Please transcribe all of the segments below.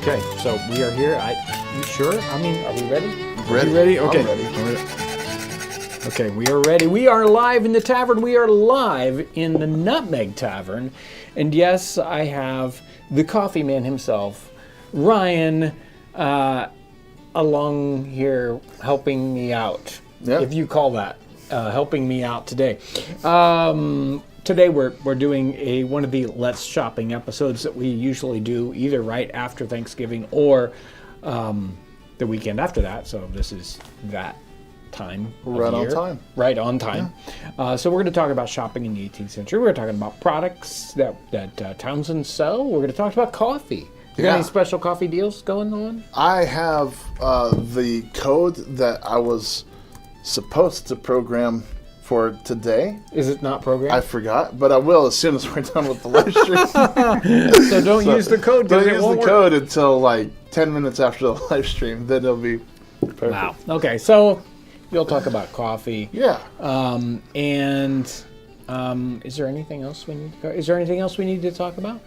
Okay, so we are here. You sure? I mean, are we ready? Ready. You ready? Okay. I'm ready. Okay, we are ready. We are live in the tavern. We are live in the Nutmeg Tavern. And yes, I have the coffee man himself, Ryan, along here helping me out. Yeah. If you call that helping me out today. Today we're doing one of the Let's Shopping episodes that we usually do either right after Thanksgiving or the weekend after that. So this is that time of Right on year. time. Right on time. Yeah. So we're going to talk about shopping in the 18th century. We're talking about products that Townsend sell. We're going to talk about coffee. You got any special coffee deals going on? I have the code that I was supposed to program for today. Is it not programmed? I forgot, but I will as soon as we're done with the live stream. So don't use the code. Don't use the code until like 10 minutes after the live stream. Then it'll be perfect. Wow. Okay, so you'll talk about coffee. Yeah. Is there anything else we need to go? Is there anything else we need to talk about?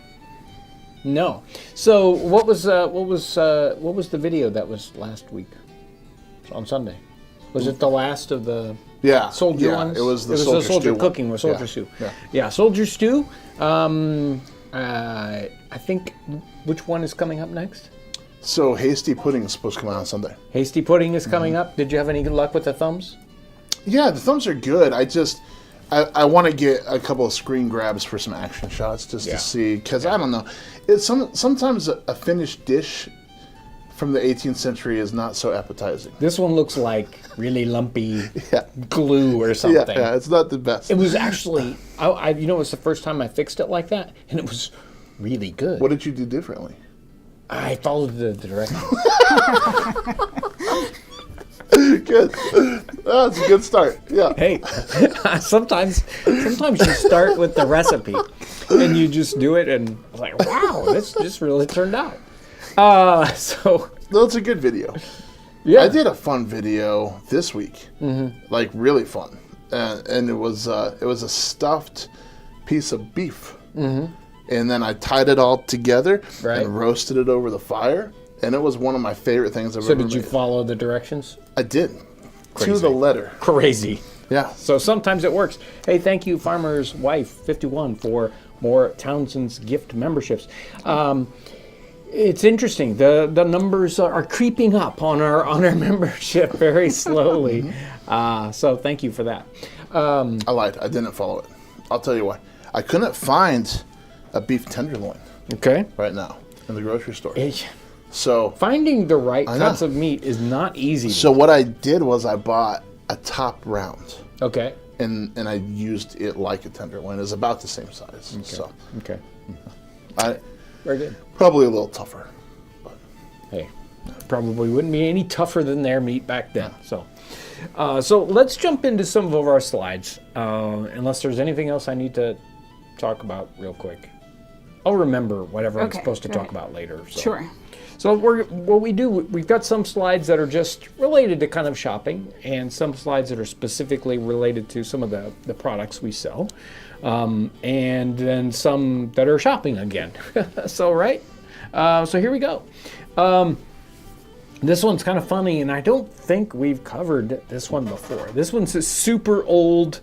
No. So what was the video that was last week on Sunday? Was it the last of the soldier ones? It was the soldier cooking with soldier stew. Yeah, soldier stew. I think which one is coming up next? So Hasty Pudding is supposed to come out on Sunday. Hasty Pudding is coming up. Did you have any good luck with the thumbs? Yeah, the thumbs are good. I want to get a couple of screen grabs for some action shots just to see, because I don't know. Sometimes a finished dish from the 18th century is not so appetizing. This one looks like really lumpy glue or something. Yeah, it's not the best. It was actually, it was the first time I fixed it like that, and it was really good. What did you do differently? I followed the directions. Good. That's a good start. Yeah. Hey, sometimes you start with the recipe, and you just do it, and I was like, wow, this just really turned out. So that's a good video. Yeah, I did a fun video this week, like really fun, and it was a stuffed piece of beef, and then I tied it all together and roasted it over the fire, and it was one of my favorite things I've ever made. So did you follow the directions? I did, to the letter. Crazy. Yeah. So sometimes it works. Hey, thank you, Farmer's Wife 51, for more Townsend's gift memberships. It's interesting. The numbers are creeping up on our membership very slowly. So thank you for that. I lied. I didn't follow it. I'll tell you why. I couldn't find a beef tenderloin. Okay. Right now in the grocery store. So finding the right cuts of meat is not easy. So what I did was I bought a top round. Okay. And I used it like a tenderloin. It's about the same size. Okay. So very good. Probably a little tougher. But. Hey, probably wouldn't be any tougher than their meat back then. So let's jump into some of our slides. Unless there's anything else I need to talk about real quick. I'll remember whatever I'm supposed to talk about later. So. Sure. So we've got some slides that are just related to kind of shopping, and some slides that are specifically related to some of the products we sell, and then some that are shopping again. So here we go. This one's kind of funny, and I don't think we've covered this one before. This one's a super old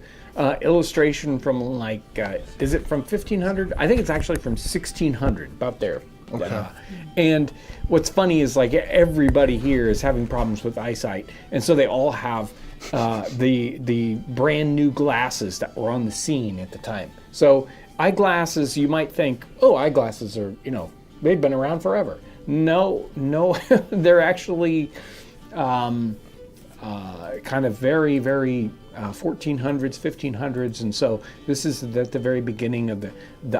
illustration from is it from 1500? I think it's actually from 1600, about there. Okay. And what's funny is everybody here is having problems with eyesight, and so they all have the brand new glasses that were on the scene at the time. So eyeglasses, you might think, eyeglasses are they've been around forever. No, they're actually kind of very, very 1400s, 1500s, and so this is at the very beginning of the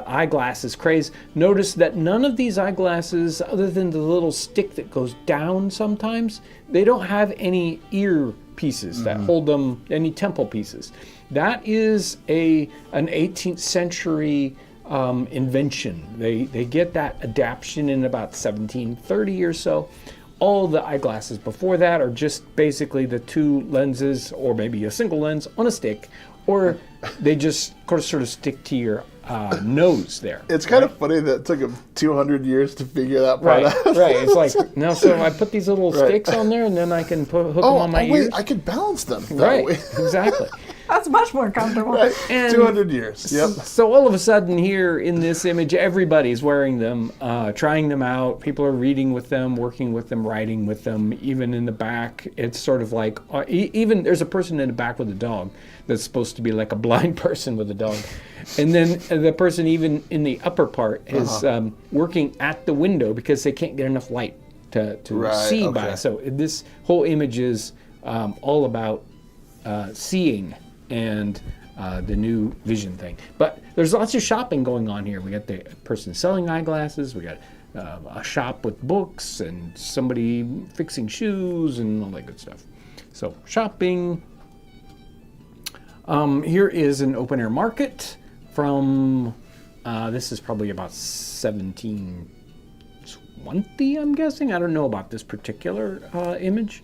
eyeglasses craze. Notice that none of these eyeglasses, other than the little stick that goes down sometimes, they don't have any ear pieces that hold them, any temple pieces. That is an 18th century invention. They get that adaptation in about 1730 or so. All the eyeglasses before that are just basically the two lenses, or maybe a single lens on a stick, or they just sort of stick to your nose there. It's kind of funny that it took them 200 years to figure that part out. Right. It's like, no, so I put these little sticks on there, and then I can hook them on my ears. I could balance them. Right, exactly. That's much more comfortable. Right. And 200 years. Yep. So all of a sudden here in this image, everybody's wearing them, trying them out. People are reading with them, working with them, writing with them. Even in the back, it's sort of like, even there's a person in the back with a dog that's supposed to be like a blind person with a dog. And then the person even in the upper part is working at the window because they can't get enough light to see by. So this whole image is all about seeing and the new vision thing. But there's lots of shopping going on here. We got the person selling eyeglasses. We got a shop with books and somebody fixing shoes and all that good stuff. So shopping. Here is an open air market from, this is probably about 1720, I'm guessing. I don't know about this particular image.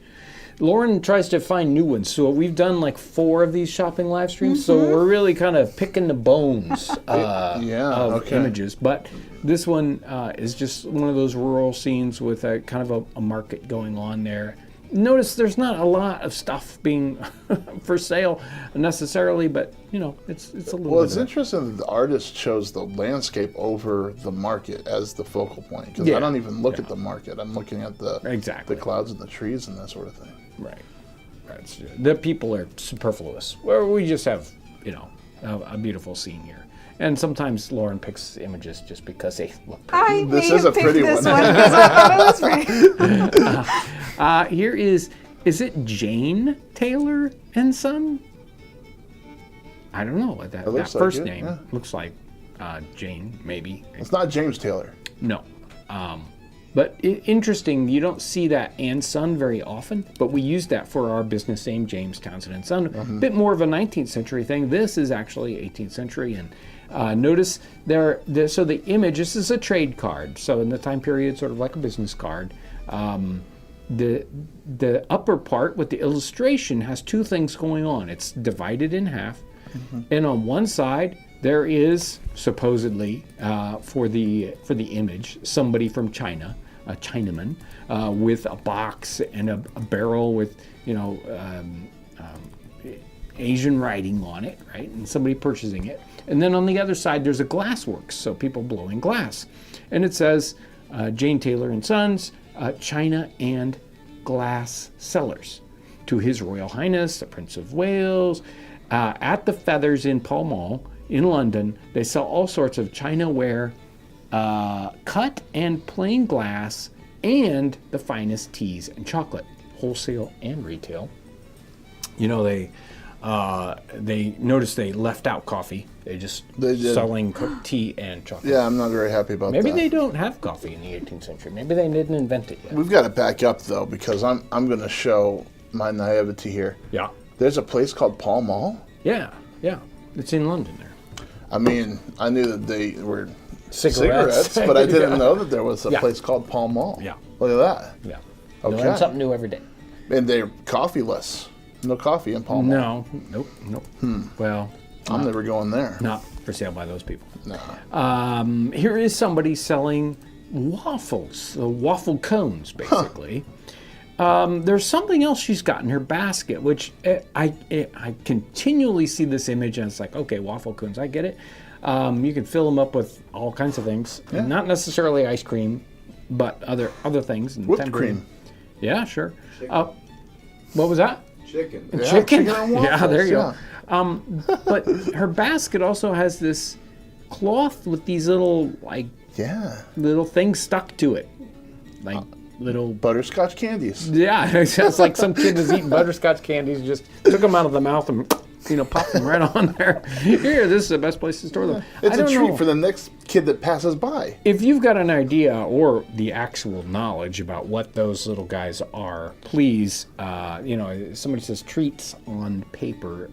Lauren tries to find new ones. So we've done like 4 of these shopping live streams. So we're really kind of picking the bones of images. But this one is just one of those rural scenes with a kind of a market going on there. Notice there's not a lot of stuff being for sale necessarily, but you know, it's a little Well, bit it's interesting that the artist chose the landscape over the market as the focal point, because I don't even look at the market. I'm looking at the clouds and the trees and that sort of thing. Right. The people are superfluous. We just have, you know, a beautiful scene here. And sometimes Lauren picks images just because they look pretty. This is a pretty one. Because I thought it was pretty. Here is it Jane Taylor and Son? I don't know what that first name looks like. Jane, maybe. It's not James Taylor. No. But interesting, you don't see that and Son very often, but we use that for our business name, James Townsend and Son. A bit more of a 19th century thing. This is actually 18th century, and notice so the image, this is a trade card. So in the time period, sort of like a business card. The upper part with the illustration has 2 things going on. It's divided in half, and on one side there is supposedly for the image somebody from China, a Chinaman, with a box and a barrel with Asian writing on it, right? And somebody purchasing it. And then on the other side there's a glassworks, so people blowing glass, and it says Jane Taylor and Sons, China and Glass Sellers, to His Royal Highness the Prince of Wales, at the Feathers in Pall Mall in London. They sell all sorts of chinaware, cut and plain glass, and the finest teas and chocolate, wholesale and retail. You know, they noticed they left out coffee. They selling cooked tea and chocolate. Yeah, I'm not very happy about that. Maybe they don't have coffee in the 18th century. Maybe they didn't invent it yet. We've got to back up though, because I'm going to show my naivety here. Yeah. There's a place called Pall Mall. Yeah. It's in London there. I mean, I knew that they were cigarettes but I didn't know that there was a place called Pall Mall. Yeah. Look at that. Yeah. Okay. You learn something new every day. And they're coffeeless. No coffee in Pall Mall. No. Nope. Well, I'm never going there. Not for sale by those people. No. Here is somebody selling waffles, waffle cones, basically. There's something else she's got in her basket, which I continually see this image, and it's like, okay, waffle cones, I get it. You can fill them up with all kinds of things, not necessarily ice cream, but other things. And whipped cream. Yeah, sure. What was that? Chicken. Chicken? And waffles, Yeah, there you go. But her basket also has this cloth with these little little things stuck to it, like little butterscotch candies. Yeah, it's like some kid was eating butterscotch candies, just took them out of the mouth and popped them right on there. Here, this is the best place to store them. It's a treat for the next kid that passes by. If you've got an idea or the actual knowledge about what those little guys are, please, somebody says treats on paper,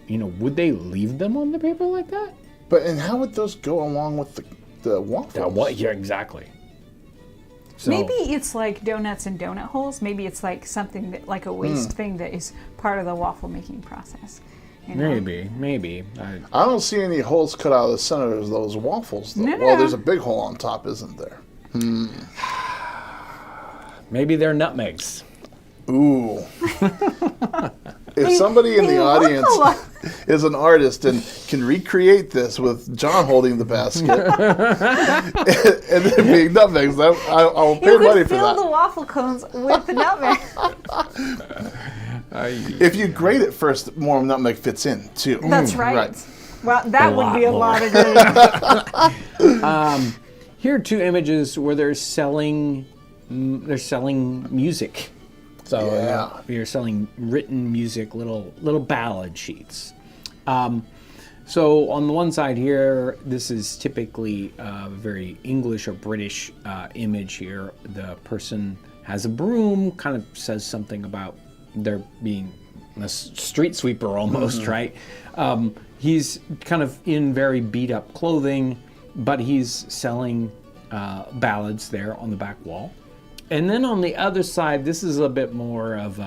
would they leave them on the paper like that? And how would those go along with the waffles? Yeah, exactly. So, maybe it's like donuts and donut holes. Maybe it's like something that, like a waste thing that is part of the waffle making process. You know? Maybe. I don't see any holes cut out of the center of those waffles, though. No. Well, there's a big hole on top, isn't there? Maybe they're nutmegs. Ooh. If somebody in the audience is an artist and can recreate this with John holding the basket and then being nutmegs, I'll pay money for fill that. the waffle cones with the nutmeg. If you grate it first, more nutmeg fits in, too. That's right. Right. Well, that would be a lot lot of good. Here are two images where they're selling music. So Yeah. you're selling written music, little ballad sheets. So on the one side here, this is typically a very English or British image here. The person has a broom, kind of says something about there being a street sweeper almost, right? He's kind of in very beat up clothing, but he's selling ballads there on the back wall. And then on the other side, this is a bit more of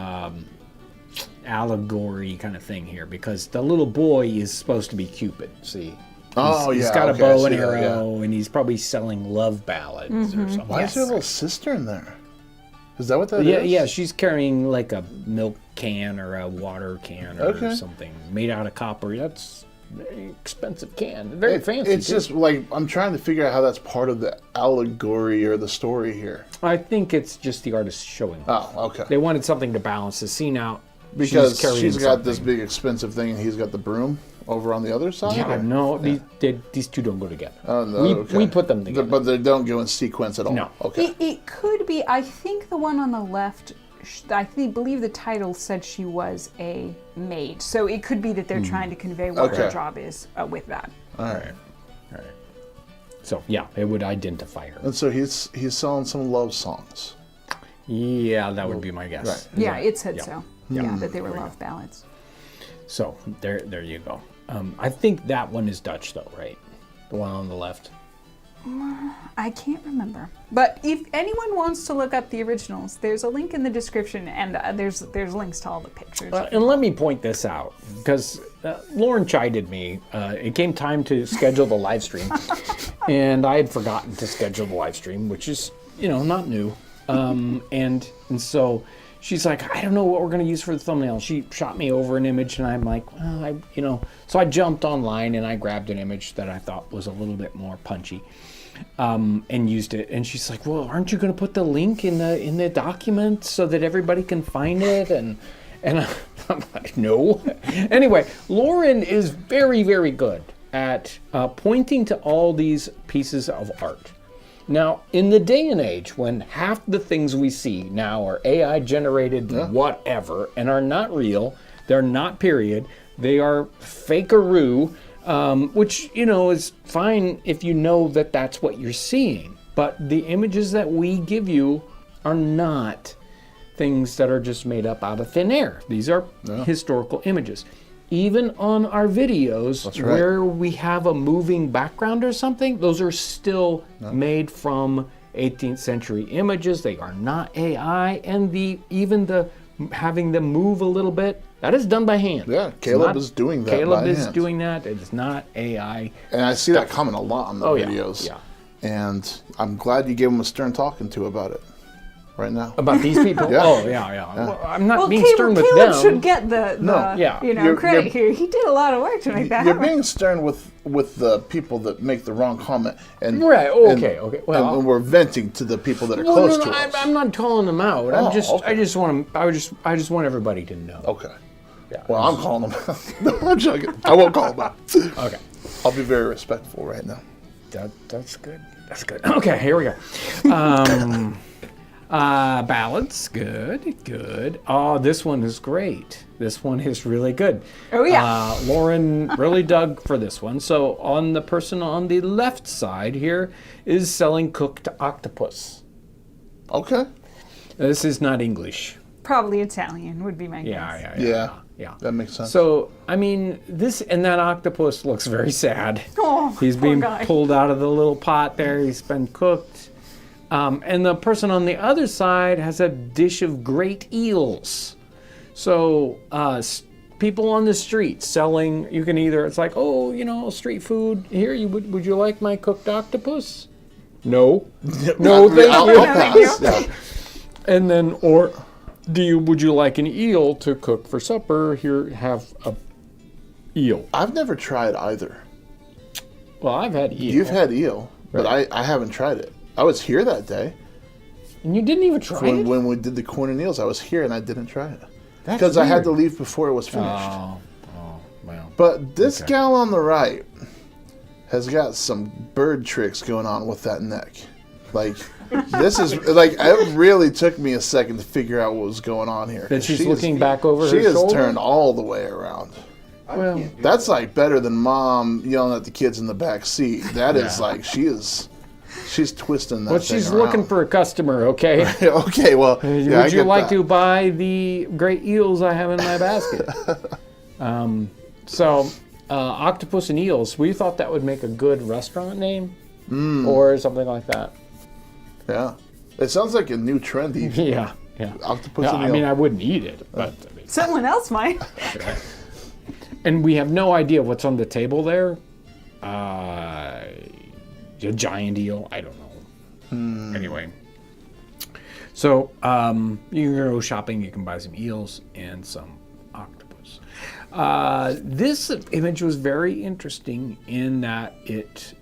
allegory kind of thing here, because the little boy is supposed to be Cupid. See, he's got a bow and arrow, and he's probably selling love ballads or something. Why is there a little cistern there? Is that what that is? Yeah, she's carrying like a milk can or a water can or something made out of copper. That's a very expensive can, very fancy. It's just like, I'm trying to figure out how that's part of the allegory or the story here. I think it's just the artist showing off. Oh, okay. They wanted something to balance the scene out. Because she's got something. this big expensive thing and he's got the broom over on the other side? Yeah, no, these two don't go together. Oh, no, we put them together. But they don't go in sequence at all? No. Okay. It could be, I think the one on the left, believe the title said she was a maid. So it could be that they're trying to convey what her job is with that. All right. So, yeah, it would identify her. And so he's selling some love songs. Yeah, that would be my guess. Right. Yeah, it said so. Yeah. Yeah, that they were love ballads. So, there you go. I think that one is Dutch, though, right? The one on the left. I can't remember. But if anyone wants to look up the originals, there's a link in the description, and there's links to all the pictures. And let me point this out, because Lauren chided me. It came time to schedule the live stream, and I had forgotten to schedule the live stream, which is, not new. And so she's like, I don't know what we're going to use for the thumbnail. She shot me over an image, and I'm like, well, so I jumped online and I grabbed an image that I thought was a little bit more punchy. And used it, and she's like, well, aren't you going to put the link in the document so that everybody can find it? And I'm like, no. Anyway, Lauren is very, very good at pointing to all these pieces of art. Now, in the day and age when half the things we see now are AI generated whatever and are not real, they're not period, they are fakeroo, which, is fine if you know that that's what you're seeing. But the images that we give you are not things that are just made up out of thin air. These are historical images. Even on our videos where we have a moving background or something, those are still made from 18th century images. They are not AI. And even having them move a little bit, that is done by hand. Yeah, Caleb is doing that by hand. Caleb is doing that. It is not AI. And I see that comment a lot on the videos. Yeah. And I'm glad you gave him a stern talking to about it right now. About these people? Yeah. Oh, yeah. Well, I'm not being stern with Caleb them. should get the You're credit here. He did a lot of work to make that You're happen. being stern with the people that make the wrong comment. And, Right, okay. Well, and we're venting to the people that are close to us. I'm not calling them out. I just want everybody to know. Okay. Yeah. Well, I'm calling them out. No, I'm joking. I won't call them out. Okay. I'll be very respectful right now. That's good. That's good. Okay, here we go. Ballads, good. Oh, this one is great. This one is really good. Oh, yeah. Lauren really dug for this one. So on the person on the left side here is selling cooked octopus. Okay. This is not English. Probably Italian would be my guess. Yeah. That makes sense. So, I mean, that octopus looks very sad. Oh, He's poor being guy. pulled out of the little pot there. He's been cooked. And the person on the other side has a dish of great eels. So people on the street selling. You can either, it's like, oh, you know, street food. Here, would you like my cooked octopus? No. No, thank you. Yeah. And then, or would you like an eel to cook for supper? Here, have a eel. I've never tried either. Well, I've had eel. You've had eel, but Right. I haven't tried it. I was here that day. And you didn't even try it? When we did the corn and eels, I was here and I didn't try it. That's Because I had to weird. leave before it was finished. Oh, well. But this Okay. gal on the right has got some bird tricks going on with that neck. Like, this is, like, it really took me a second to figure out what was going on here. That she's She looking is- back over She her has shoulder? turned all the way around. Well, That's like better than mom yelling at the kids in the back seat. That is Yeah. like, she's twisting that but thing she's looking around. for a customer, okay? Okay, well, yeah, I Would you get like that. to buy the great eels I have in my basket? Octopus and eels. We thought that would make a good restaurant name or something like that. Yeah. It sounds like a new trend even. Yeah. Octopus No, and I eel. mean, I wouldn't eat it, but I mean, Someone else might. and we have no idea what's on the table there. A giant eel. I don't know. Anyway. So you can go shopping. You can buy some eels and some octopus. This image was very interesting in that it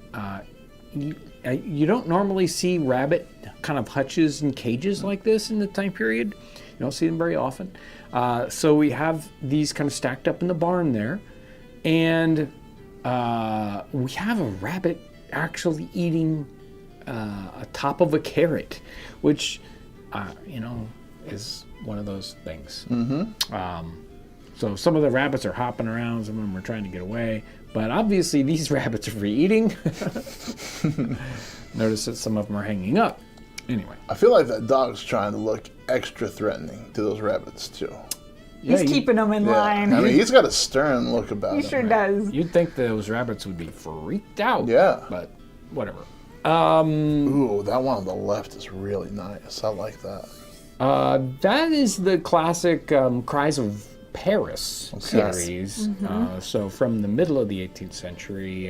you don't normally see rabbit kind of hutches and cages like this in the time period. You don't see them very often. So we have these kind of stacked up in the barn there, and we have a rabbit actually eating a top of a carrot, which is one of those things. So some of the rabbits are hopping around, some of them are trying to get away, but obviously these rabbits are eating. Notice that some of them are hanging up. Anyway. I feel like that dog's trying to look extra threatening to those rabbits too. He's keeping them in line. I mean, he's got a stern look about He him. sure does. You'd think those rabbits would be freaked out. Yeah. But whatever. Ooh, that one on the left is really nice. I like that. That is the classic Cries of Paris series. So from the middle of the 18th century,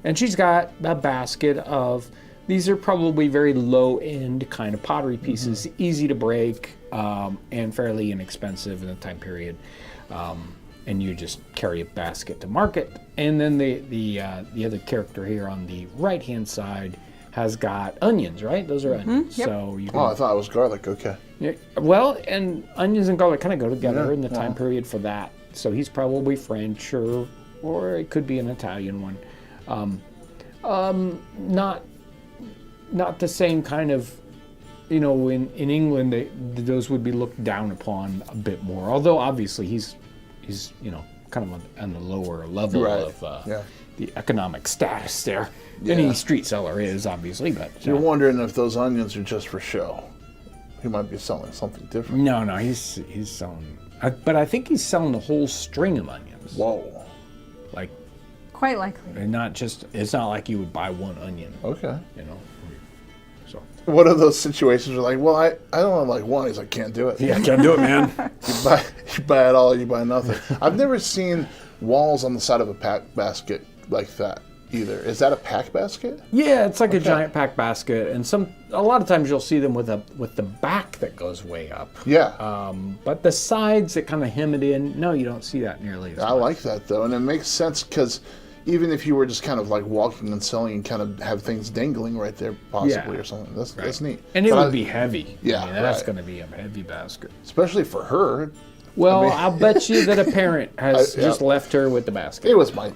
and she's got a basket of, these are probably very low-end kind of pottery pieces, easy to break, and fairly inexpensive in the time period. And you just carry a basket to market. And then the other character here on the right-hand side has got onions, right? Those are onions. Yep. So you can, Oh, I thought it was garlic. Okay. yeah, well, and onions and garlic kind of go together in the time period for that. So he's probably French, or it could be an Italian one. Not the same kind of, in England those would be looked down upon a bit more. Although obviously he's kind of on the lower level of the economic status there. Any street seller is obviously, but You're wondering if those onions are just for show. He might be selling something different. no, he's selling. But I think he's selling a whole string of onions. Whoa. Like, Quite likely. and not just. It's not like you would buy one onion. Okay. So. What are those situations where like, well, I don't want like one. He's like, can't do it. Yeah, can't do it, man. You buy it all, or you buy nothing. I've never seen walls on the side of a pack basket like that either. Is that a pack basket? Yeah, it's like a giant pack basket, and a lot of times you'll see them with the back that goes way up. Yeah. But the sides that kind of hem it in, no, you don't see that nearly as I much. like that though, and it makes sense because even if you were just kind of like walking and selling and kind of have things dangling right there possibly Yeah. or something, that's neat. And it But would be heavy. Yeah, I mean, that's right. going to be a heavy basket. especially for her. Well, I'll bet you that a parent has yeah. just left her with the basket. It was my.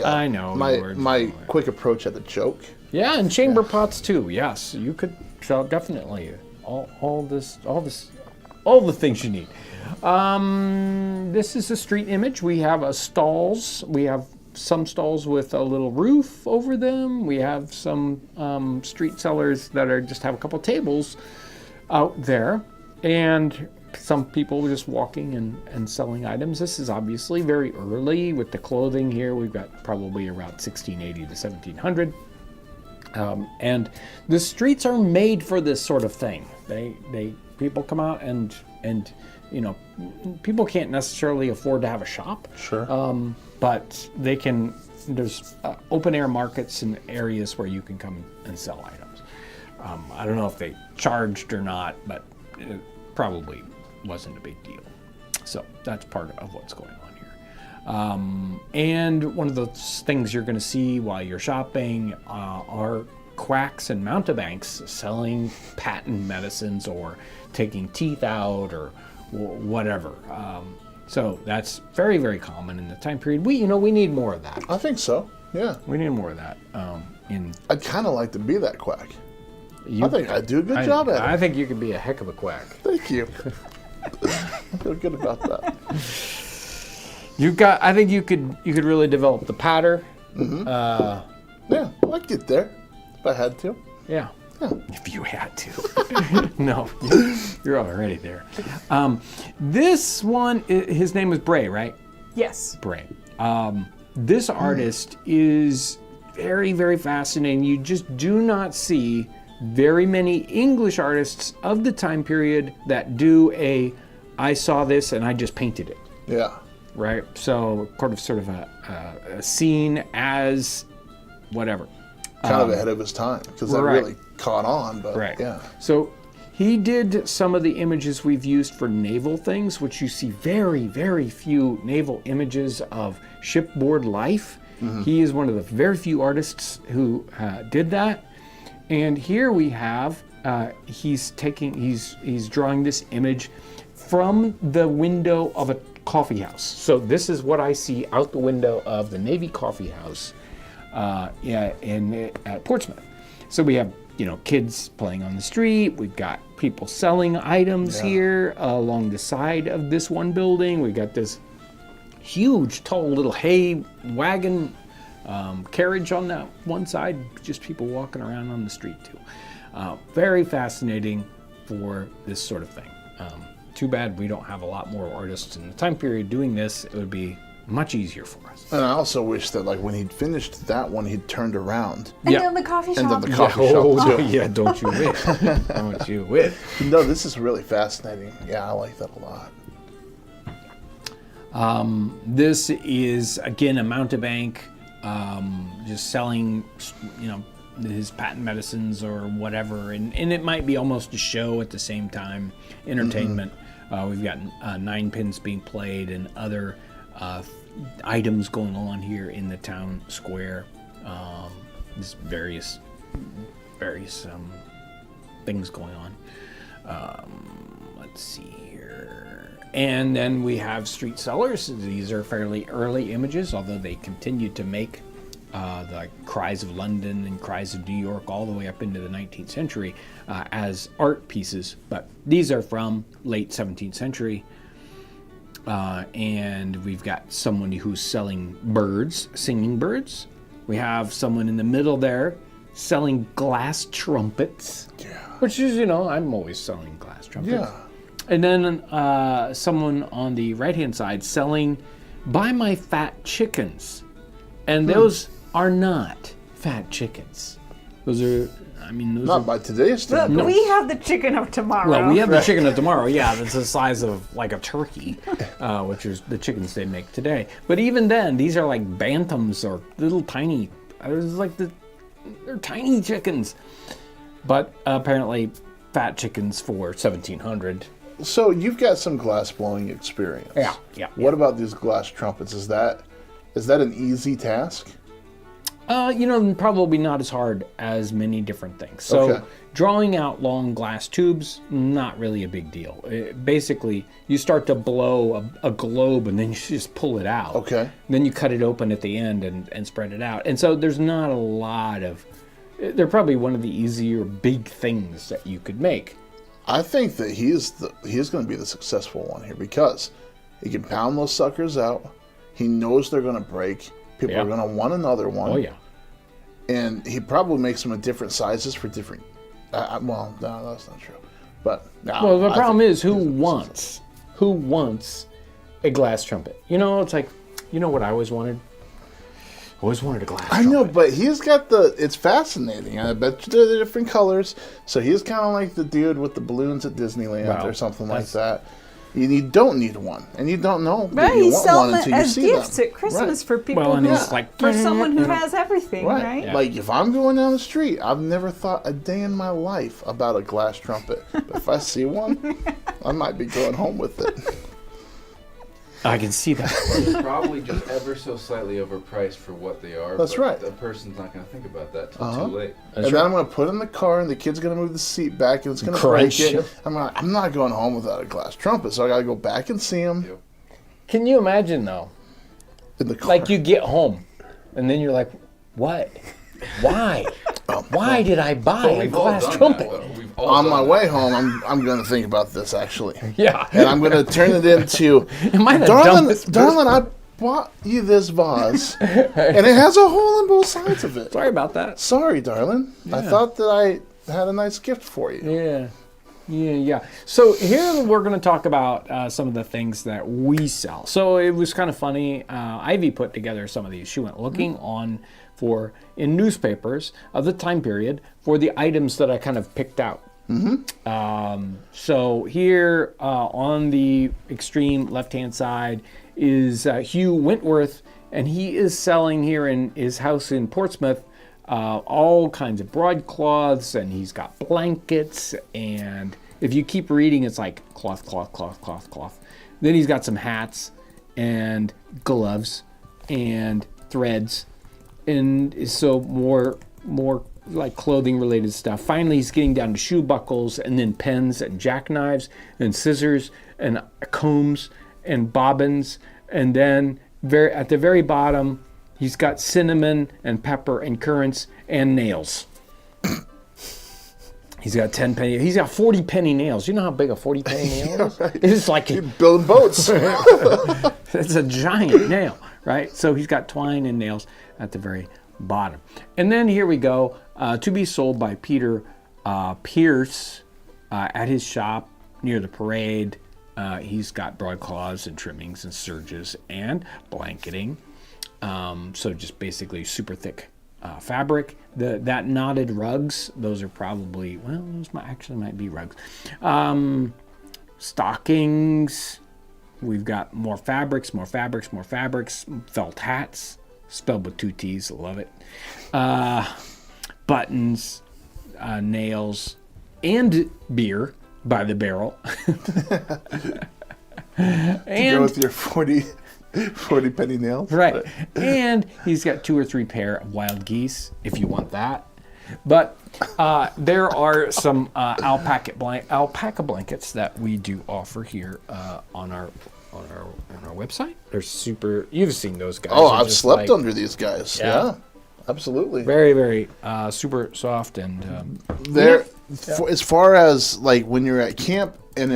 I know, my Lord. my quick approach at the joke. Yeah, and chamber pots too. Yes, you could sell definitely all the things you need. This is a street image. We have stalls. We have some stalls with a little roof over them. We have some street sellers that just have a couple tables out there, and some people just walking and selling items. This is obviously very early with the clothing here. We've got probably around 1680 to 1700. And the streets are made for this sort of thing. People come out and people can't necessarily afford to have a shop. Sure. But they can. There's open air markets and areas where you can come and sell items. I don't know if they charged or not, but it probably wasn't a big deal. So that's part of what's going on here. And one of the things you're going to see while you're shopping are quacks and mountebanks selling patent medicines or taking teeth out or whatever. So that's very, very common in the time period. We need more of that. I think so. Yeah. We need more of that. I'd kind of like to be that quack. I think I'd do a good job at it. I think you could be a heck of a quack. Thank you. I feel good about that. I think you could really develop the patter. Mm-hmm. Yeah, I'd get there if I had to. Yeah. If you had to. No, you're already there. This one, his name is Bray, right? Yes. Bray. This artist is very, very fascinating. You just do not see very many English artists of the time period that do I saw this and I just painted it. Yeah. Right? So sort of a scene as whatever. Kind of ahead of his time because that really caught on, but yeah. So he did some of the images we've used for naval things, which you see very, very few naval images of shipboard life. Mm-hmm. He is one of the very few artists who did that. And here we have, he's drawing this image from the window of a coffee house. So this is what I see out the window of the Navy Coffee House at Portsmouth. So we have, kids playing on the street. We've got people selling items here along the side of this one building. We got this huge, tall little hay wagon carriage on that one side. Just people walking around on the street too. Very fascinating for this sort of thing. Too bad we don't have a lot more artists in the time period doing this. It would be much easier for us. And I also wish that when he'd finished that one, he'd turned around. And done the coffee shop. And done the coffee shop too. Yeah, don't you wish. Don't you wish. No, this is really fascinating. Yeah, I like that a lot. This is, again, a mountebank just selling, his patent medicines or whatever. And it might be almost a show at the same time, entertainment. Mm-hmm. We've got 9 pins being played and other items going on here in the town square. There's various things going on. Let's see here. And then we have street sellers. These are fairly early images, although they continue to make the Cries of London and Cries of New York all the way up into the 19th century as art pieces. But these are from late 17th century. And we've got someone who's selling birds, singing birds. We have someone in the middle there selling glass trumpets. Yeah. Which is, I'm always selling glass trumpets. Yeah. And then someone on the right-hand side selling Buy My Fat Chickens. And those are not fat chickens. Those are, not by today's standards. Look, we have the chicken of tomorrow. Well, we have the chicken of tomorrow, yeah. That's the size of like a turkey, which is the chickens they make today. But even then, these are like bantams or little tiny, they're tiny chickens. But apparently fat chickens for 1700. So you've got some glass blowing experience. Yeah. What about these glass trumpets? Is that an easy task? Probably not as hard as many different things. So drawing out long glass tubes, not really a big deal. Basically, you start to blow a globe and then you just pull it out. Okay. Then you cut it open at the end and spread it out. And so there's not a lot of... They're probably one of the easier big things that you could make. I think that he's going to be the successful one here because he can pound those suckers out. He knows they're going to break. People are going to want another one. Oh, yeah. And he probably makes them in different sizes for different... no, that's not true. But well, the problem is who wants a glass trumpet? It's like, what I always wanted? Always wanted a glass I trumpet. know, but he's got it's fascinating. I bet you they're different colors. So he's kind of like the dude with the balloons at Disneyland or something like that. You don't need one, and you don't know that you want one until you see them. as gifts at Christmas for people for someone who has everything, right? Yeah. Like if I'm going down the street, I've never thought a day in my life about a glass trumpet. But if I see one, I might be going home with it. I can see that. It's probably just ever so slightly overpriced for what they are. That's right. The person's not going to think about that till too late. And then I'm going to put it in the car, and the kid's going to move the seat back, and it's going to break it. I'm not going home without a glass trumpet, so I got to go back and see him. Yep. Can you imagine though? In the car. Like you get home, and then you're like, "What? Why? Why did I buy a glass trumpet?" On my way home, I'm going to think about this actually. Yeah. And I'm going to turn it into, darling, I bought you this vase, and it has a hole in both sides of it. Sorry about that. Sorry, darling. I thought that I had a nice gift for you. Yeah. So here we're going to talk about some of the things that we sell. So it was kind of funny. Ivy put together some of these. She went looking in newspapers of the time period for the items that I kind of picked out. So here on the extreme left-hand side is Hugh Wentworth, and he is selling here in his house in Portsmouth all kinds of broadcloths, and he's got blankets, and if you keep reading, it's like cloth. Then he's got some hats and gloves and threads, and so more like clothing related stuff. Finally, he's getting down to shoe buckles, and then pens and jackknives and scissors and combs and bobbins, and then at the very bottom, he's got cinnamon and pepper and currants and nails. He's got 10 penny. He's got 40 penny nails. You know how big a 40 penny nail is? Right. It's like building boats. It's a giant nail, right? So he's got twine and nails at the very bottom. And then here we go, to be sold by Peter Pierce at his shop near the parade. He's got broadcloths and trimmings and serges and blanketing. So just basically super thick fabric. That knotted rugs, those are probably, those might be rugs. Stockings. We've got more fabrics. Felt hats, spelled with 2 T's, love it. Buttons, nails, and beer by the barrel. And go with your 40 penny nails. Right. And he's got 2 or 3 pair of wild geese, if you want that. But there are some alpaca blankets that we do offer here on our website. They're super. You've seen those guys. Oh, I've slept under these guys. Yeah, absolutely. Very, very super soft and. As far as like when you're at camp and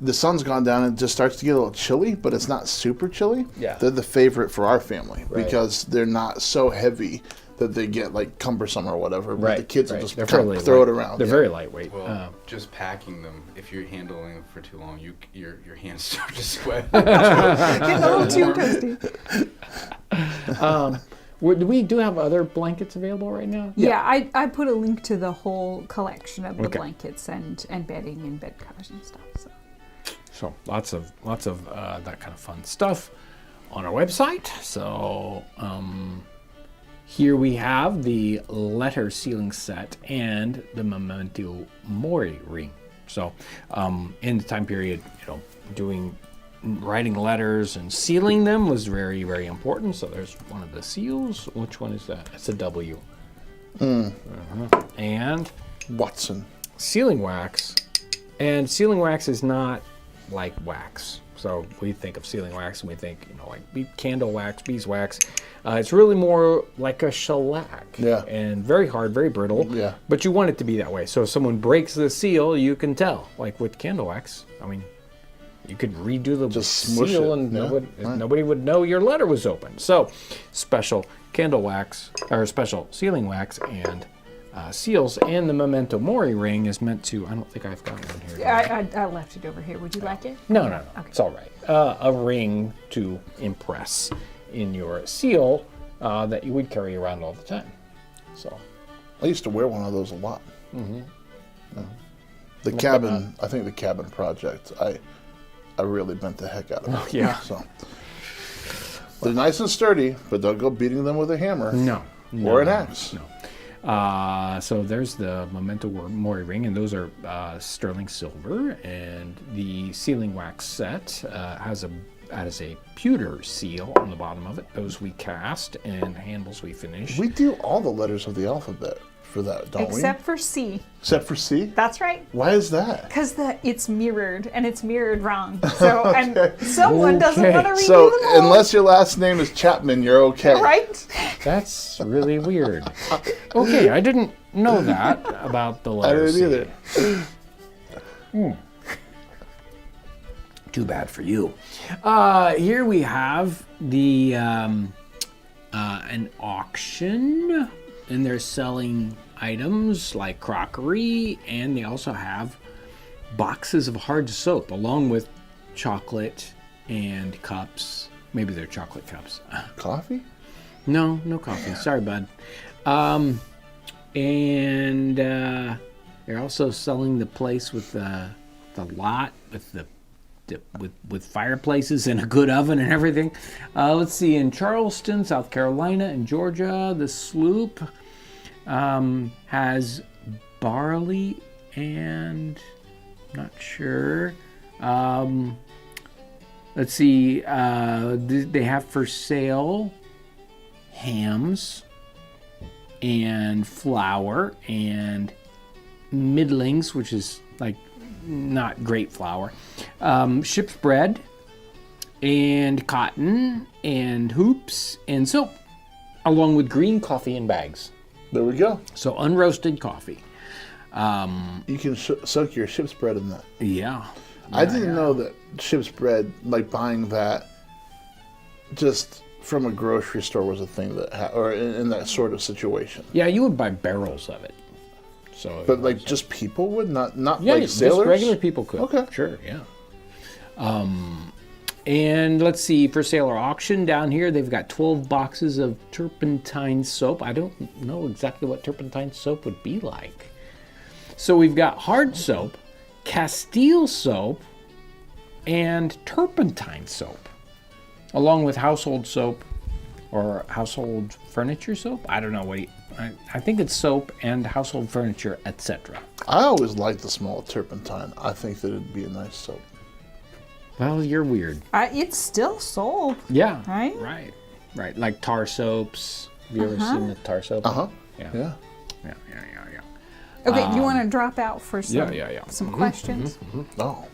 the sun's gone down and it just starts to get a little chilly, but it's not super chilly. Yeah. They're the favorite for our family because they're not so heavy that they get like cumbersome or whatever. But the kids will just throw it around. They're very lightweight. Well, just packing them, if you're handling them for too long, your hands start to sweat. Getting a little too toasty. We do have other blankets available right now? Yeah, I put a link to the whole collection of the blankets and bedding and bed covers and stuff. So lots of that kind of fun stuff on our website. So here we have the letter sealing set and the Memento Mori ring. So in the time period, writing letters and sealing them was very, very important. So there's one of the seals. Which one is that? It's a W. And Watson. Sealing wax. And sealing wax is not like wax. So we think of sealing wax and we think, like candle wax, beeswax. It's really more like a shellac. Yeah. And very hard, very brittle. Yeah. But you want it to be that way. So if someone breaks the seal, you can tell. Like with candle wax, you could redo the seal and nobody would know your letter was open. So special candle wax, or special sealing wax and seals, and the Memento Mori ring is meant to, I don't think I've got one here. I left it over here. Would you like it? No. Okay. It's all right. A ring to impress in your seal that you would carry around all the time. So, I used to wear one of those a lot. The cabin, I think the cabin project, I really bent the heck out of it. Oh, yeah. So they're nice and sturdy, but don't go beating them with a hammer. No. Or an axe. No. So there's the Memento Mori ring, and those are sterling silver. And the sealing wax set has a pewter seal on the bottom of it. Those we cast, and handles we finish. We do all the letters of the alphabet for that, don't we? Except for C. Except for C? That's right. Why is that? Because it's mirrored, and it's mirrored wrong. So, and someone doesn't want to redo So, them all. unless your last name is Chapman, you're okay. Right? That's really weird. Okay, I didn't know that about the letter I didn't either. Too bad for you. Here we have the an auction, and they're selling items like crockery, and they also have boxes of hard soap along with chocolate and cups. Maybe they're chocolate cups. Coffee? No coffee. Sorry, bud. And they're also selling the place with the lot with with fireplaces and a good oven and everything. Let's see, in Charleston, South Carolina, and Georgia, the sloop has barley and not sure. Let's see, they have for sale hams and flour and middlings, which is like not great flour, ship's bread and cotton and hoops and soap, along with green coffee in bags. There we go. So unroasted coffee. You can soak your ship's bread in that. Yeah. I didn't know that ship's bread, like buying that just from a grocery store, was a thing that, or in that sort of situation. Yeah, you would buy barrels of it. So, but like just people would not yeah, like sailors. Just regular people could. Okay, sure, yeah. And let's see, for sale or auction down here, they've got 12 boxes of turpentine soap. I don't know exactly what turpentine soap would be like. So we've got hard soap, Castile soap, and turpentine soap, along with household soap or household furniture soap. I don't know what I think it's soap and household furniture, etc. I always liked the smell of turpentine. I think that it'd be a nice soap. Well, you're weird. It's still soap. Yeah. Right? Right. Like tar soaps. Have you ever seen the tar soap? Yeah. Okay, you want to drop out for some, some Mm-hmm, questions? Oh.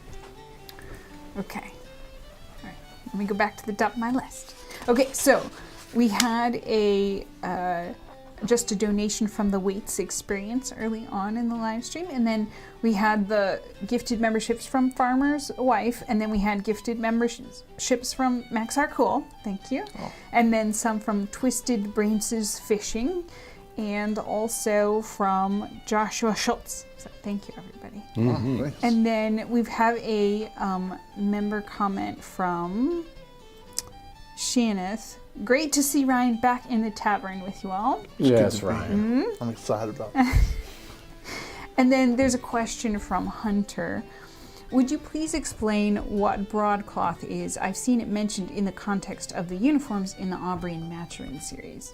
Okay. All right. Let me go back to the top of my list. Okay, so we had just a donation from the Waits Experience early on in the live stream, and then we had the gifted memberships from Farmer's Wife, and then we had gifted memberships from Max Are Cool. Thank you. Oh. And then some from Twisted Brains' Fishing, and also from Joshua Schultz. So thank you, everybody. Mm-hmm. Nice. And then we have a member comment from Shaneth. Great to see Ryan back in the tavern with you all. Yes, Ryan. I'm excited about that. And then there's a question from Hunter. Would you please explain what broadcloth is? I've seen it mentioned in the context of the uniforms in the Aubrey and Maturin series.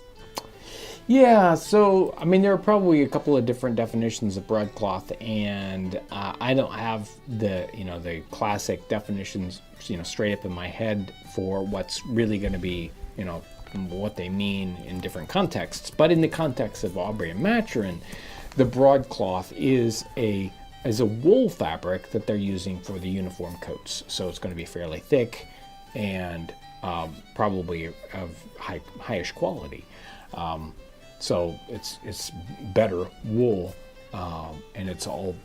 Yeah, so I mean there are probably a couple of different definitions of broadcloth, and I don't have the the classic definitions straight up in my head for what's really going to be what they mean in different contexts. But in the context of Aubrey and Maturin, the broadcloth is a wool fabric that they're using for the uniform coats. So it's going to be fairly thick and probably of highish quality. So it's better wool, and it's all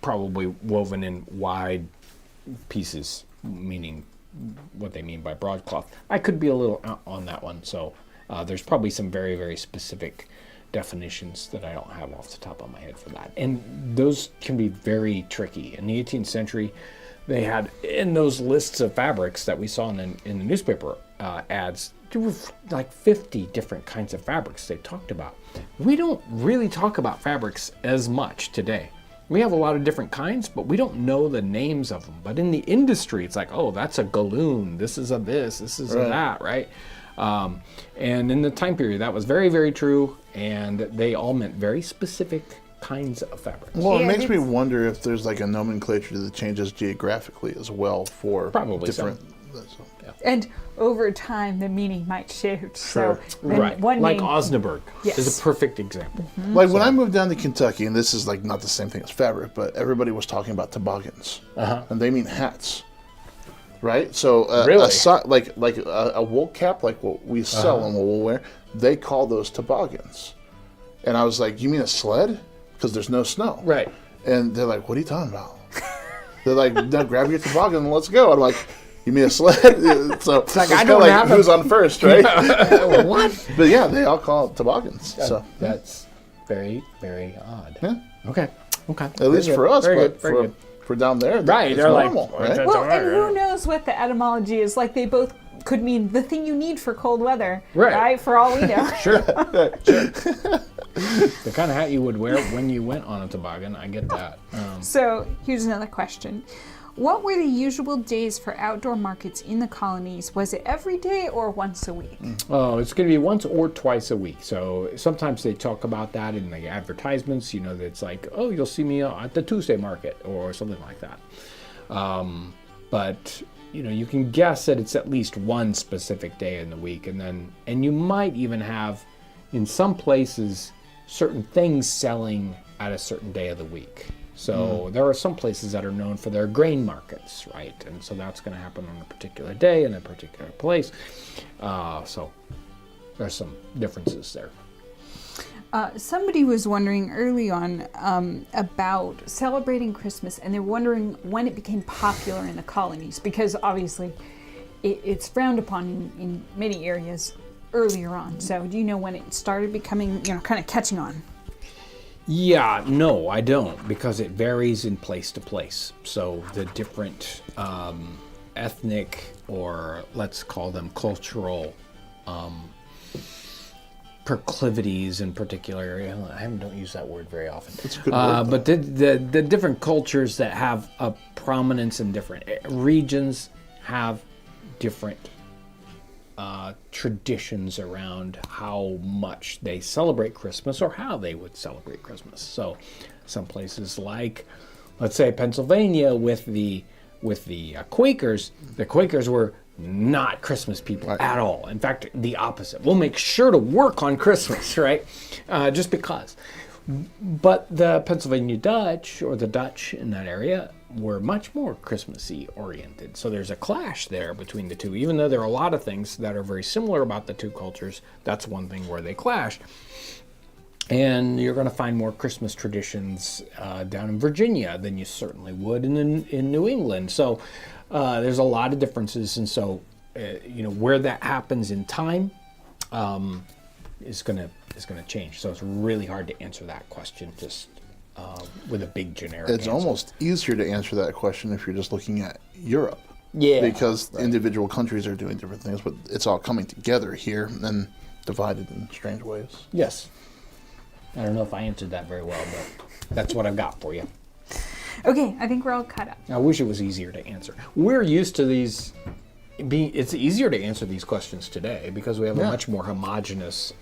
probably woven in wide pieces, meaning what they mean by broadcloth. I could be a little out on that one, so there's probably some very, very specific definitions that I don't have off the top of my head for that. And those can be very tricky. In the 18th century, they had in those lists of fabrics that we saw in the newspaper ads, there were like 50 different kinds of fabrics they talked about. We don't really talk about fabrics as much today. We have a lot of different kinds, but we don't know the names of them. But in the industry, it's like, oh, that's a galloon. This is a this is a that, right? And in the time period, that was very, very true. And they all meant very specific kinds of fabrics. Well, it makes me wonder if there's like a nomenclature that changes geographically as well for Probably different. And over time, the meaning might shift. So Right. one Like name, Osnaburg is a perfect example. Like when I moved down to Kentucky, and this is like not the same thing as fabric, but everybody was talking about toboggans, and they mean hats, right? So Really? a wool cap, like what we sell and what we'll wear, they call those toboggans. And I was like, "You mean a sled? Because there's no snow." Right. And they're like, "What are you talking about?" They're like, "No, grab your toboggan and let's go." I'm like, "You mean a sled?" So it's like, I don't have who's on first, right? What? But yeah, they all call it toboggans. So That's very, very odd. yeah. Okay. At least for us, but for down there, Right, it's they're like, normal, right? Well, and who knows what the etymology is? Like they both could mean the thing you need for cold weather, Right. For all we know. Sure. The kind of hat you would wear when you went on a toboggan, I get that. So here's another question. What were the usual days for outdoor markets in the colonies? Was it every day or once a week? Oh, it's going to be once or twice a week. So sometimes they talk about that in the advertisements. You know, that it's like, oh, you'll see me at the Tuesday market or something like that. But you know, you can guess that it's at least one specific day in the week, and you might even have, in some places, certain things selling at a certain day of the week. So there are some places that are known for their grain markets, right? And so that's going to happen on a particular day in a particular place. So there's some differences there. Somebody was wondering early on about celebrating Christmas, and they're wondering when it became popular in the colonies, because obviously it's frowned upon in many areas earlier on. So do you know when it started becoming, kind of catching on? Yeah, no, I don't, because it varies in place to place. So the different ethnic, or let's call them cultural proclivities in particular. I don't use that word very often. It's a good word, but the different cultures that have a prominence in different regions have different traditions around how much they celebrate Christmas or how they would celebrate Christmas. So some places like, let's say Pennsylvania with the Quakers, the Quakers were not Christmas people at all. In fact, the opposite. We'll make sure to work on Christmas, right? Just because. But the Pennsylvania Dutch, or the Dutch in that area, were much more Christmassy oriented. So there's a clash there between the two. Even though there are a lot of things that are very similar about the two cultures, that's one thing where they clash. And you're going to find more Christmas traditions down in Virginia than you certainly would in New England. So there's a lot of differences. And so, where that happens in time is going to change. So it's really hard to answer that question just with a big generic It's answer. almost easier to answer that question if you're just looking at Europe. Yeah, Because individual countries are doing different things, but it's all coming together here and divided in strange ways. Yes. I don't know if I answered that very well, but that's what I've got for you. Okay, I think we're all caught up. I wish it was easier to answer. We're used to these it's easier to answer these questions today because we have a much more homogenous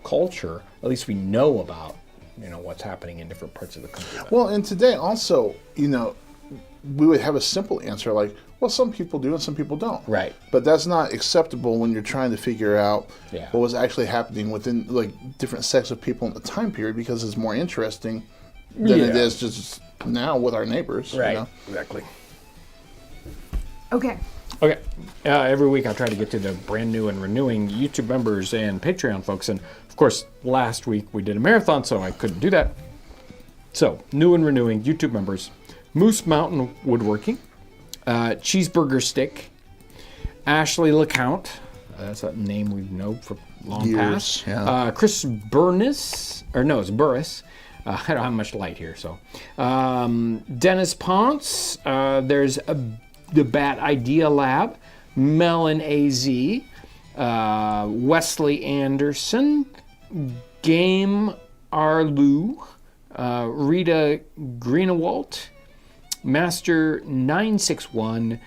culture. At least we know about what's happening in different parts of the country. Well, and today also, we would have a simple answer like, well, some people do and some people don't. Right. But that's not acceptable when you're trying to figure out Yeah. what was actually happening within different sects of people in the time period, because it's more interesting than it is just now with our neighbors. Right. Exactly. Okay. Okay. Every week I try to get to the brand new and renewing YouTube members and Patreon folks. And of course, last week we did a marathon, so I couldn't do that. So, new and renewing YouTube members: Moose Mountain Woodworking, Cheeseburger Stick, Ashley LeCount. That's a name we've known for long Years, past. yeah. Chris Burnis, it's Burris. I don't have much light here, so. Dennis Ponce. There's the Bat Idea Lab, Melon AZ, Wesley Anderson, Game Arlu, Rita Greenewalt, Master 961,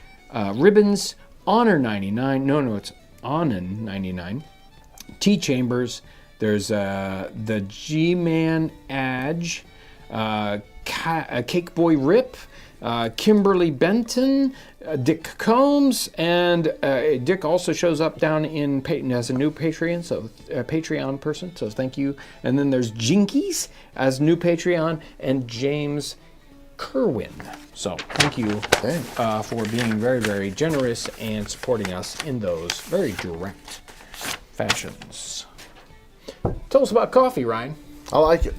Ribbons, Honor 99. No, it's Onan 99. T Chambers. There's the G-Man Adge, Cake Boy Rip, Kimberly Benton, Dick Combs, and Dick also shows up down in as a new Patreon person. So thank you. And then there's Jinkies as new Patreon, and James Kerwin. So thank you for being very, very generous and supporting us in those very direct fashions. Tell us about coffee, Ryan. I like it.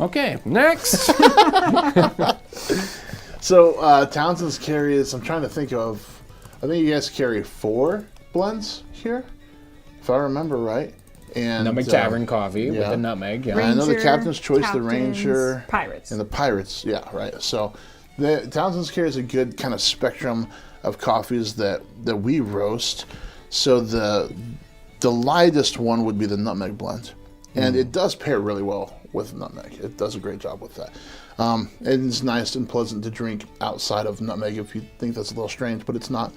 Okay, next. So Townsend's carries, I'm trying to think of, I think you guys carry 4 blends here, if I remember right. And Nutmeg Tavern coffee with the nutmeg. Yeah. I know the Captain's Choice, the Captain's, Ranger, Pirates. and the Pirates. Yeah, right. So the Townsend's carries a good kind of spectrum of coffees that we roast. So the lightest one would be the Nutmeg blend. And it does pair really well with nutmeg. It does a great job with that. It's nice and pleasant to drink outside of nutmeg if you think that's a little strange, but it's not.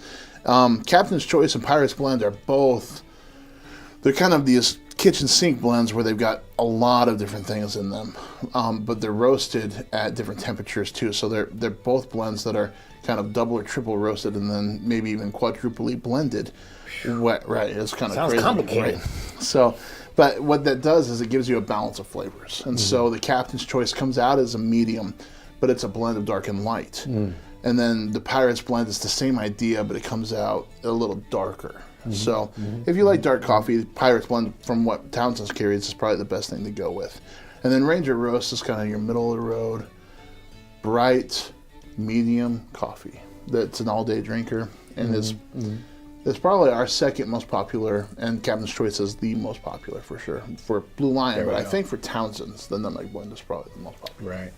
Captain's Choice and Pirate's Blend are both, they're kind of these kitchen sink blends where they've got a lot of different things in them, but they're roasted at different temperatures too. So they're both blends that are kind of double or triple roasted and then maybe even quadruply blended. Right, it's kind of crazy. Sounds complicated. Right? So, but what that does is it gives you a balance of flavors. And so the Captain's Choice comes out as a medium, but it's a blend of dark and light. And then the Pirate's Blend is the same idea, but it comes out a little darker. So if you like dark coffee, Pirate's Blend, from what Townsend's carries, is probably the best thing to go with. And then Ranger Roast is kind of your middle of the road, bright, medium coffee. That's an all-day drinker, and it's probably our second most popular, and Captain's Choice is the most popular for sure for Blue Lion. But I think for Townsend's, the Nutmeg Blend is probably the most popular. Right.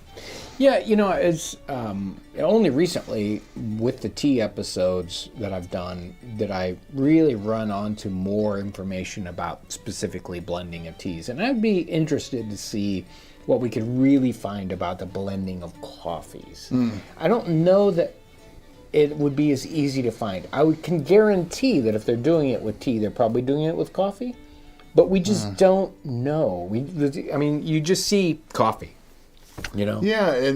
Yeah, it's only recently with the tea episodes that I've done that I really run onto more information about specifically blending of teas. And I'd be interested to see what we could really find about the blending of coffees. I don't know that it would be as easy to find. I can guarantee that if they're doing it with tea, they're probably doing it with coffee, but we just don't know. You just see coffee, Yeah,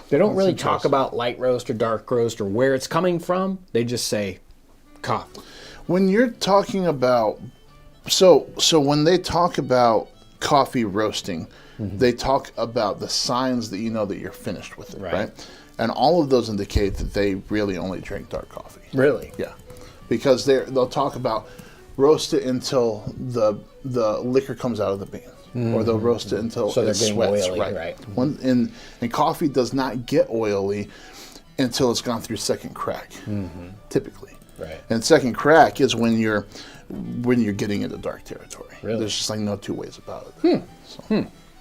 They don't really talk about light roast or dark roast or where it's coming from. They just say coffee. When you're talking about, so when they talk about coffee roasting, they talk about the signs that you know that you're finished with it, right? And all of those indicate that they really only drink dark coffee. Really? Yeah, because they'll talk about roast it until the liquor comes out of the bean, or they'll roast it until it sweats. Oily, right. And coffee does not get oily until it's gone through second crack, typically. Right. And second crack is when you're getting into dark territory. Really? There's just like no two ways about it.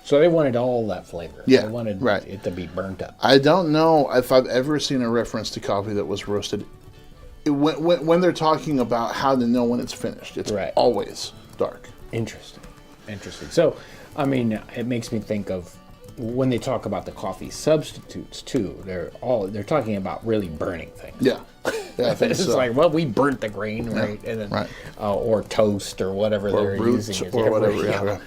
So they wanted all that flavor. Yeah, They wanted right. it to be burnt up. I don't know if I've ever seen a reference to coffee that was roasted. When they're talking about how to know when it's finished, it's always dark. Interesting. So, it makes me think of when they talk about the coffee substitutes too. They're talking about really burning things. Yeah, I think it's so. like, well, we burnt the grain, right? And then, or toast or whatever they're using, or whatever.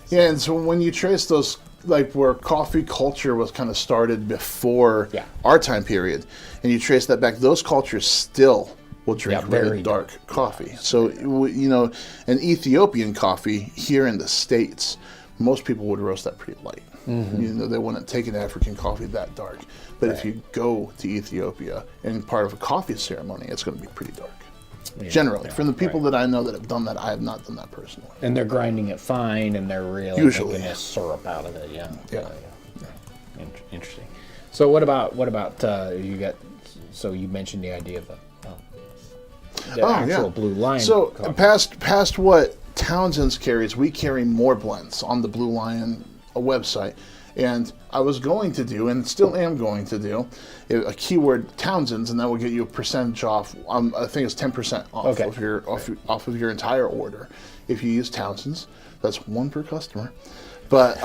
Yeah, and so when you trace those, like where coffee culture was kind of started before our time period, and you trace that back, those cultures still will drink very dark coffee. So, an Ethiopian coffee here in the States, most people would roast that pretty light. They wouldn't take an African coffee that dark. But if you go to Ethiopia and part of a coffee ceremony, it's going to be pretty dark. Generally, from the people that I know that have done that, I have not done that personally. And they're grinding it fine, and they're really making a syrup out of it. Yeah. Interesting. So what about you got? So you mentioned the idea of the actual Blue Lion. So coffee. past what Townsend's carries, we carry more blends on the Blue Lion website, And I was going to do, and still am going to do, a keyword Townsend's, and that will get you a percentage off. I think it's 10% off of your entire order if you use Townsend's. That's one per customer, but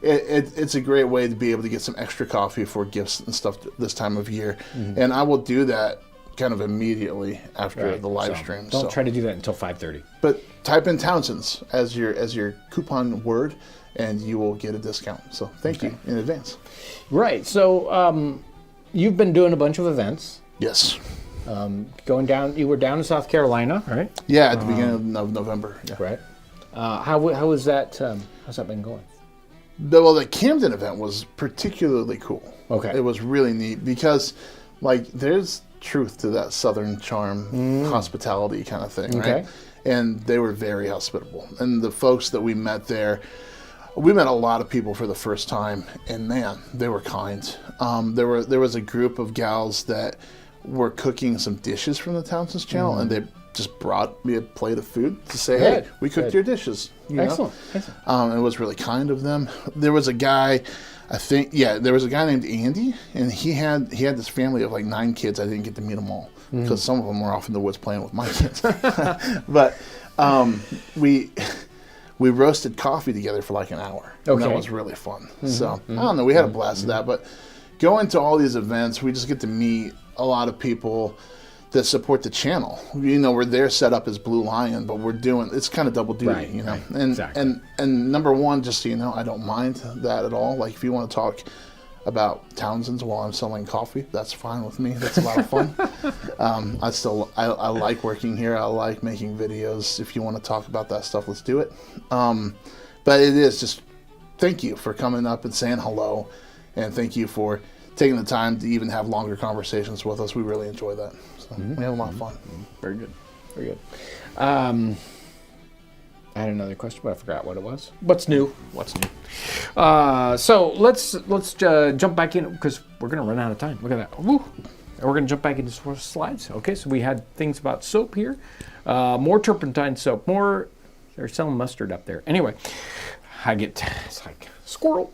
it's a great way to be able to get some extra coffee for gifts and stuff this time of year, and I will do that kind of immediately after the live stream. Don't try to do that until 5:30. But type in Townsend's as your coupon word, and you will get a discount. So thank you in advance. Right. So you've been doing a bunch of events. Yes. Going down. You were down in South Carolina, right? Yeah, at the beginning of November. Yeah. Right. How was that? How's that been going? The Camden event was particularly cool. Okay. It was really neat because, like, there's truth to that Southern charm, hospitality kind of thing, right? And they were very hospitable. And the folks that we met there, we met a lot of people for the first time, and man, they were kind. There was a group of gals that were cooking some dishes from the Townsend's channel, and they just brought me a plate of food to say, hey, we cooked your dishes. Excellent. It was really kind of them. There was a guy, there was a guy named Andy, and he had this family of like 9 kids. I didn't get to meet them all because some of them were off in the woods playing with my kids. But we roasted coffee together for like an hour. And that was really fun. So I don't know, we had a blast with that. But going to all these events, we just get to meet a lot of people that support the channel. You know, we're there set up as Blue Lion, but it's kind of double duty, you know. Right. And Exactly. and number one, just so you know, I don't mind that at all. Like, if you want to talk about Townsend's while I'm selling coffee, that's fine with me. That's a lot of fun. I like working here. I like making videos. If you want to talk about that stuff, let's do it. But it is just, thank you for coming up and saying hello, and thank you for taking the time to even have longer conversations with us. We really enjoy that. So we have a lot of fun. Very good. Very good. I had another question, but I forgot what it was. What's new? So let's jump back in because we're going to run out of time. Look at that. Woo. And we're going to jump back into slides. Okay, so we had things about soap here. More turpentine soap. They're selling mustard up there. Anyway, it's like squirrel.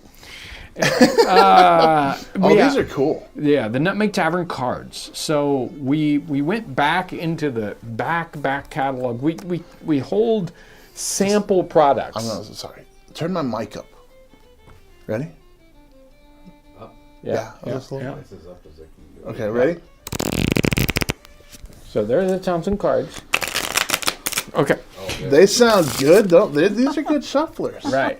These are cool. Yeah, the Nutmeg Tavern cards. So we went back into the back catalog. We hold sample products. Sorry. Turn my mic up. Ready? Up. Yeah. This is up as I can go. Okay, ready? So there are the Thompson cards. Okay. They sound good, don't they? These are good shufflers. Right.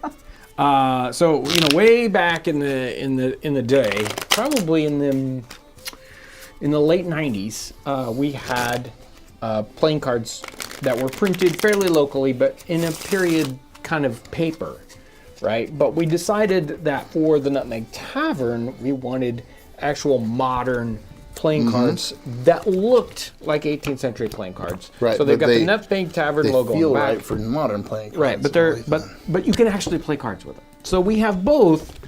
So way back in the day, probably in the late 90s, we had playing cards that were printed fairly locally, but in a period kind of paper, right? But we decided that for the Nutmeg Tavern, we wanted actual modern playing cards that looked like 18th century playing cards. Right. So they've got the Nutmeg Tavern logo on the back. They feel right for modern playing cards. Right, but you can actually play cards with them. So we have both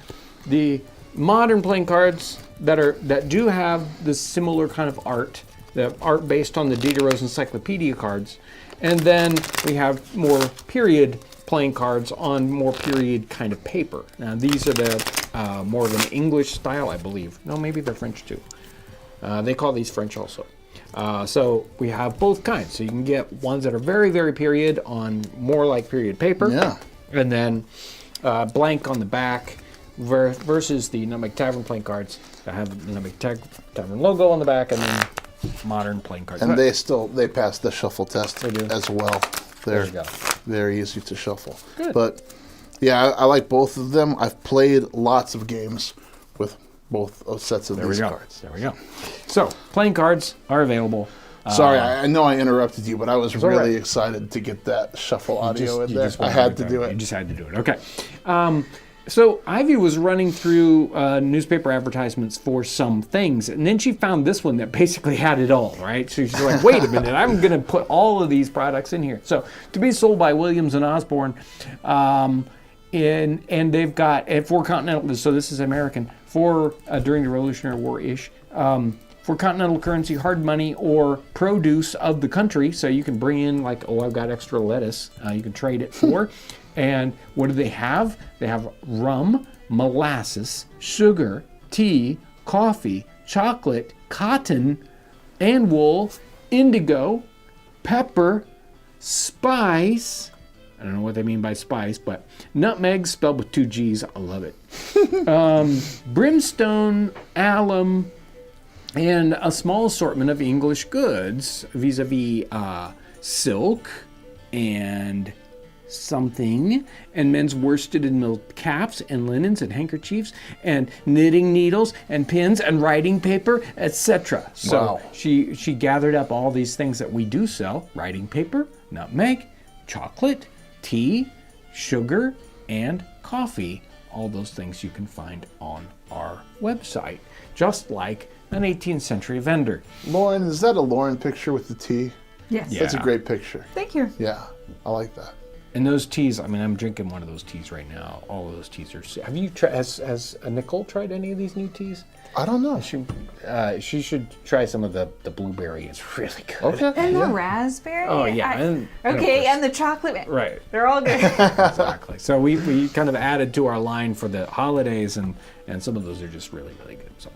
the modern playing cards that do have the similar kind of art, the art based on the Diderot's Encyclopedia cards, and then we have more period playing cards on more period kind of paper. Now these are the more of an English style, I believe. No, maybe they're French too. They call these French also. So we have both kinds. So you can get ones that are very, very period on more like period paper. Yeah. And then blank on the back versus the Nutmeg Tavern playing cards that have the Nutmeg Tavern logo on the back and then modern playing cards. And they pass the shuffle test as well. They're very easy to shuffle. Good. But yeah, I like both of them. I've played lots of games with both sets of these cards. There we go. So playing cards are available. Sorry, I know I interrupted you, but I was really excited to get that shuffle audio in there. I had to do it. You just had to do it. Okay. So Ivy was running through newspaper advertisements for some things, and then she found this one that basically had it all, right? So she's like, wait a minute, I'm going to put all of these products in here. So to be sold by Williams and Osborne, and they've got at 4 Continental, so this is American, for during the Revolutionary War-ish, for continental currency, hard money, or produce of the country. So you can bring in like, I've got extra lettuce. You can trade it for And what do they have? They have rum, molasses, sugar, tea, coffee, chocolate, cotton and wool, indigo, pepper, spice. I don't know what they mean by spice, but nutmeg spelled with 2 G's. I love it. Brimstone, alum, and a small assortment of English goods vis-a-vis silk and something, and men's worsted and milled caps and linens and handkerchiefs and knitting needles and pins and writing paper, etc. So Wow. she gathered up all these things that we do sell: writing paper, nutmeg, chocolate, tea, sugar, and coffee. All those things you can find on our website, just like an 18th century vendor. Lauren, is that a Lauren picture with the tea? Yes. Yeah. That's a great picture. Thank you. Yeah, I like that. And those teas, I mean, I'm drinking one of those teas right now. All of those teas are. Have you tried? Has Nicole tried any of these new teas? I don't know. She should try some of the blueberry. It's really good. Okay. And the yeah. raspberry. Oh yeah. And of Okay, course- and the chocolate. right. They're all good. Exactly. So we kind of added to our line for the holidays, and some of those are just really, really good. So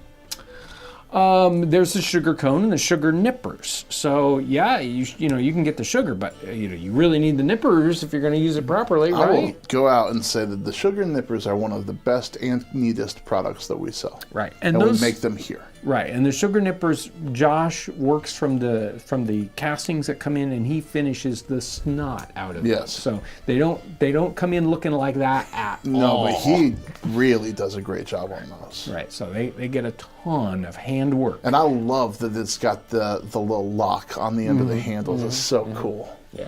there's the sugar cone and the sugar nippers. So yeah, you can get the sugar, but you really need the nippers if you're going to use it properly, I will right? go out and say that the sugar nippers are one of the best and neatest products that we sell. Right. And those, we make them here. Right, and the sugar nippers, Josh works from the castings that come in, and he finishes the snot out of them. Yes. So they don't come in looking like that at all. No, but he really does a great job on those. Right, so they get a ton of hand work. And I love that it's got the little lock on the end of the handles. It's so cool. Yeah.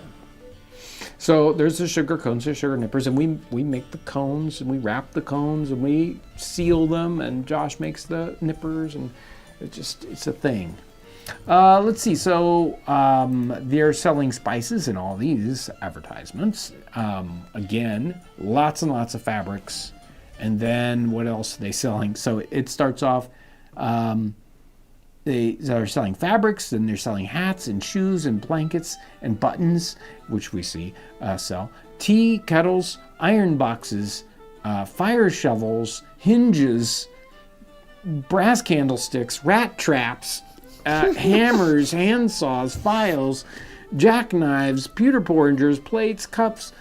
So there's the sugar cones, the sugar nippers, and we make the cones, and we wrap the cones, and we seal them, and Josh makes the nippers, and it's a thing. Let's see. So they're selling spices in all these advertisements. Again, lots and lots of fabrics, and then what else are they selling? So it starts off. They are selling fabrics, and they're selling hats and shoes and blankets and buttons, which we see sell. Tea kettles, iron boxes, fire shovels, hinges, brass candlesticks, rat traps, hammers, hand saws, files, jackknives, pewter porringers, plates, cups,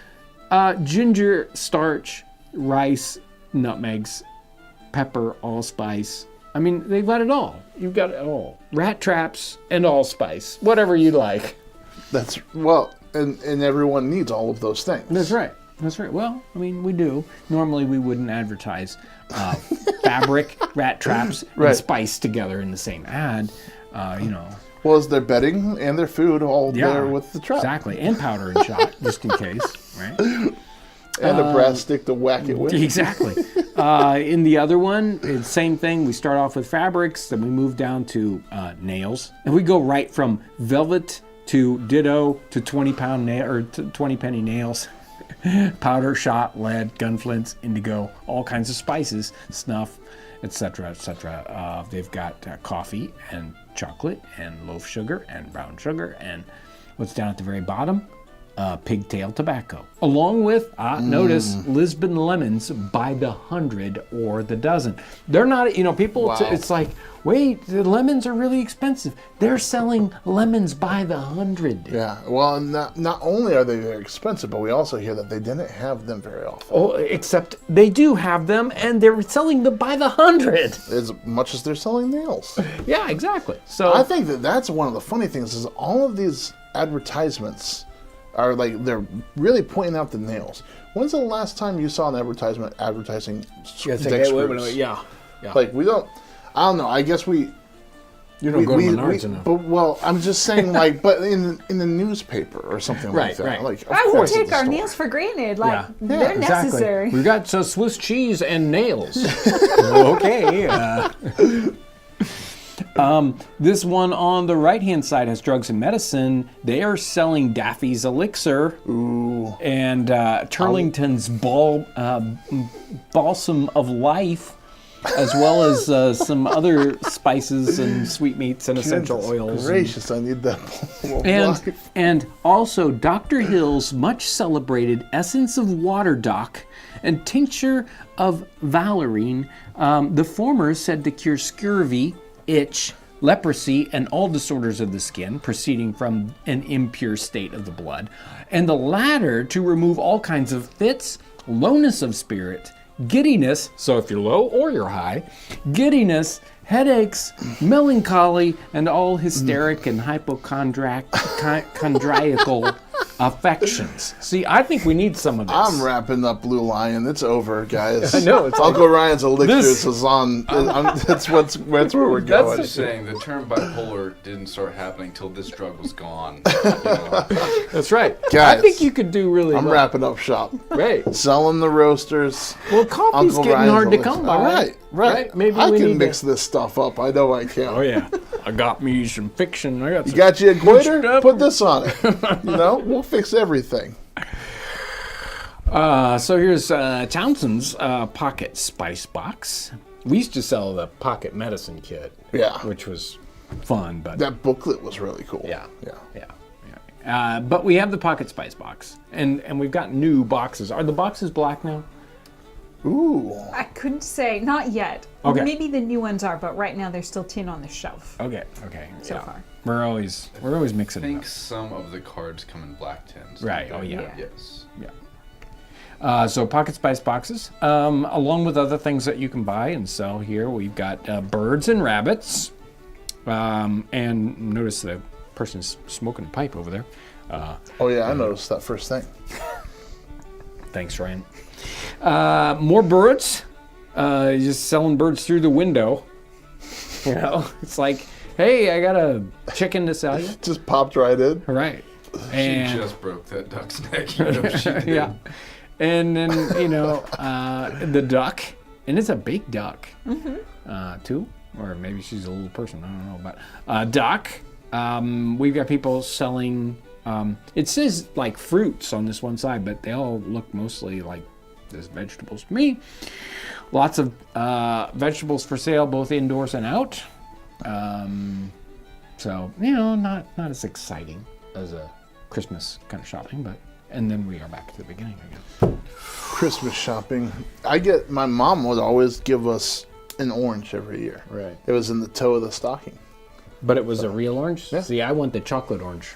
ginger, starch, rice, nutmegs, pepper, allspice. I mean, they've got it all. You've got it all. Rat traps and allspice, whatever you like. That's well, and everyone needs all of those things. That's right. That's right. Well, I mean, we do. Normally, we wouldn't advertise fabric, rat traps, Right. and spice together in the same ad. Well, is their bedding and their food all there with the trap? Exactly, and powder and shot, just in case, right? And a brass stick to whack it with. Exactly. In the other one, it's the same thing. We start off with fabrics, then we move down to nails, and we go right from velvet to ditto to 20-pound nail or to 20-penny nails, powder, shot, lead, gunflints, indigo, all kinds of spices, snuff, etc., etc. They've got coffee and chocolate and loaf sugar and brown sugar, and what's down at the very bottom? Pigtail tobacco, along with notice Lisbon lemons by the 100 or the dozen. They're not, people. Wow. It's like, wait, the lemons are really expensive. They're selling lemons by the 100. Yeah. Well, not only are they very expensive, but we also hear that they didn't have them very often. Oh, except they do have them, and they're selling them by the 100. As much as they're selling nails. Yeah, exactly. So I think that's one of the funny things is all of these advertisements are like they're really pointing out the nails. When's the last time you saw an advertisement advertising dick screws? Yeah. Like we don't. I don't know. I guess we. You don't go to Menards enough. But well, I'm just saying, like, but in the newspaper or something like that. Right. Like, of I would course take it's a our store. nails for granted. Like, Yeah. they're necessary. We've got Swiss cheese and nails. Okay. This one on the right-hand side has drugs and medicine. They are selling Daffy's Elixir. Ooh. And Turlington's Balsam of Life. as well as some other spices and sweetmeats and essential Goodness oils. gracious, I need that. And also Dr. Hill's much celebrated essence of water dock and tincture of valerian, the former said to cure scurvy, itch, leprosy, and all disorders of the skin proceeding from an impure state of the blood, and the latter to remove all kinds of fits, lowness of spirit, giddiness, so if you're low or you're high, giddiness, headaches, melancholy, and all hysteric and hypochondriacal affections. See, I think we need some of this. I'm wrapping up Blue Lion. It's over, guys. I know. It's Uncle Ryan's elixirs is on. That's where we're going. I'm just saying, the term bipolar didn't start happening until this drug was gone. You know? That's right. Guys, I think you could do really I'm well. wrapping up shop. Right. Selling the roasters. Well, coffee's Uncle getting Ryan's hard to elixir. come by. All right. Maybe I we can need mix to... this stuff up. I know I can. Oh, yeah. I got me some fiction. I got You some... got you a goiter? stuff. Put this on it. We'll fix everything. So here's Townsend's pocket spice box. We used to sell the pocket medicine kit. Yeah. Which was fun, but... That booklet was really cool. Yeah. But we have the pocket spice box, and we've got new boxes. Are the boxes black now? Ooh. I couldn't say, not yet. Okay. Maybe the new ones are, but right now they're still tin on the shelf. Okay. So far. We're always mixing I it think up. some of the cards come in black tins. Right. Oh yeah. Yes. So pocket spice boxes, along with other things that you can buy and sell here. We've got birds and rabbits, and notice the person's smoking a pipe over there. Oh yeah, I noticed that first thing. Thanks, Ryan. More birds. Just selling birds through the window. You know, it's like, hey, I got a chicken to sell you. Just popped right in. Right. She just broke that duck's neck. You know, she did. Yeah. And then, the duck, and it's a big duck, too, or maybe she's a little person, I don't know, but duck. We've got people selling, it says like fruits on this one side, but they all look mostly like just vegetables to me. Lots of vegetables for sale, both indoors and out. So, not as exciting as a Christmas kind of shopping, but, and then we are back to the beginning again. Christmas shopping. My mom would always give us an orange every year. Right. It was in the toe of the stocking. But it was a real orange? Yeah. See, I want the chocolate orange.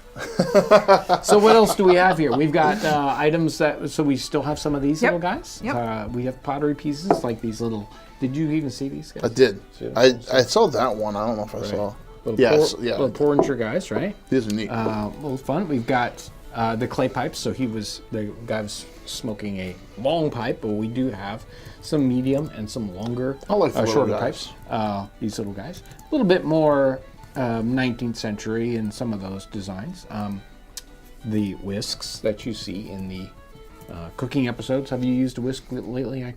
So what else do we have here? We've got items so we still have some of these little guys. Yep. We have pottery pieces, like these little, did you even see these guys? I did. I saw that one. I don't know if I saw. Little porringer guys, right? These are neat. A little fun. We've got the clay pipes. So the guy was smoking a long pipe, but we do have some medium and some longer, I like the shorter little pipes. These little guys. A little bit more 19th century in some of those designs. The whisks that you see in the cooking episodes. Have you used a whisk lately? I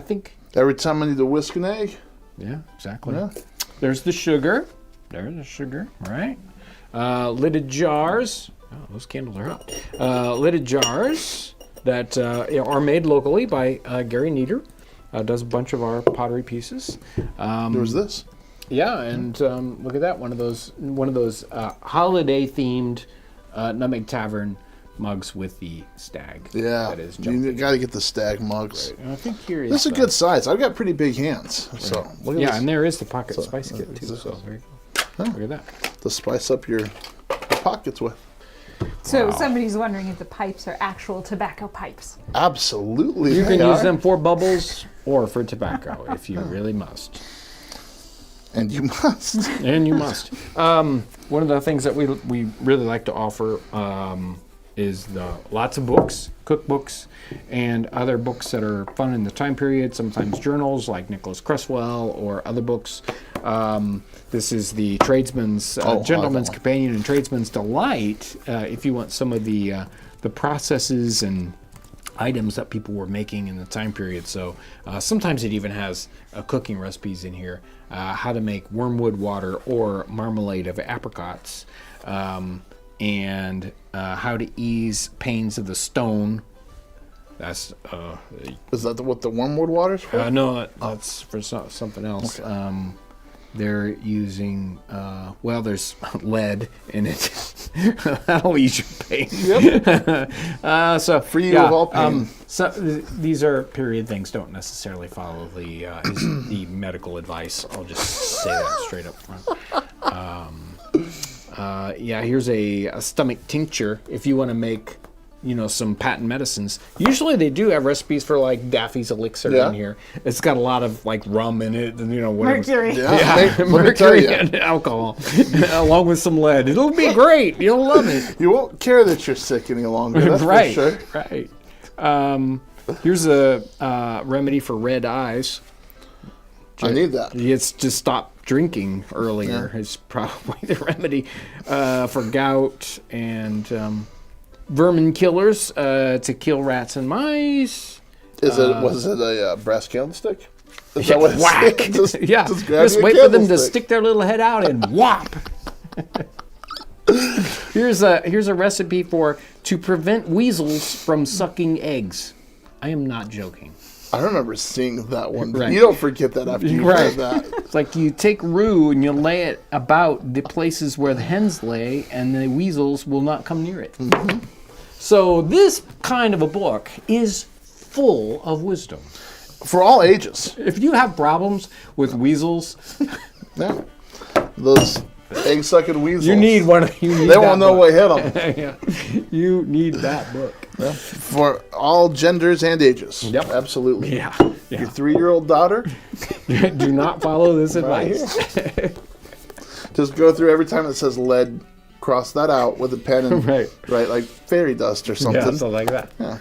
think. Every time I need to whisk an egg. Yeah, exactly. Yeah. There's the sugar. Right? Lidded jars. Oh, those candles are hot. Lidded jars that are made locally by Gary Nieder. Does a bunch of our pottery pieces. There's this. Yeah, and look at that, one of those holiday themed Nutmeg Tavern mugs with the stag. Yeah, that is you got to get the stag mugs. Right. And I think here is this is a good size. I've got pretty big hands, so look at this. and there is the pocket spice kit too. So very cool. Look at that. To spice up your pockets with. So somebody's wondering if the pipes are actual tobacco pipes. Absolutely, You can use them for bubbles or for tobacco if you really must. And you must. And you must. One of the things that we really like to offer is lots of books, cookbooks, and other books that are fun in the time period, sometimes journals like Nicholas Cresswell or other books. This is the Tradesman's Gentleman's Companion and Tradesman's Delight. If you want some of the processes and items that people were making in the time period. So sometimes it even has cooking recipes in here. How to make wormwood water or marmalade of apricots. And how to ease pains of the stone That's Is that what the wormwood water's for? no, that's for something else. Okay. They're using there's lead in it. That'll ease your pain. Yep. So free you of all pain. So these are period things. Don't necessarily follow the medical advice. I'll just say that straight up front. Here's a stomach tincture if you want to make, some patent medicines. Usually they do have recipes for like Daffy's elixir in here. It's got a lot of like rum in it and whatever. Mercury. Mercury and alcohol, along with some lead. It'll be great. You'll love it. You won't care that you're sick any longer. That's right. For sure. Right. Here's a remedy for red eyes. I need that. It's to stop drinking earlier. Is probably the remedy for gout and vermin killers to kill rats and mice. Was it a brass candlestick? Is that what it's whack! Just wait for them to stick their little head out and whop. Here's a recipe to prevent weasels from sucking eggs. I am not joking. I remember seeing that one. Right. You don't forget that after you heard that. It's like you take rue and you lay it about the places where the hens lay, and the weasels will not come near it. Mm-hmm. So this kind of a book is full of wisdom. For all ages. If you have problems with weasels, those egg-sucking weasels. you need one. They won't know what hit them. You need that book. Yeah. For all genders and ages. Yep. Absolutely. Yeah. Your 3-year-old daughter. Do not follow this advice. Just go through every time it says lead. Cross that out with a pen and right, like fairy dust or something. Yeah, something like that. Yeah.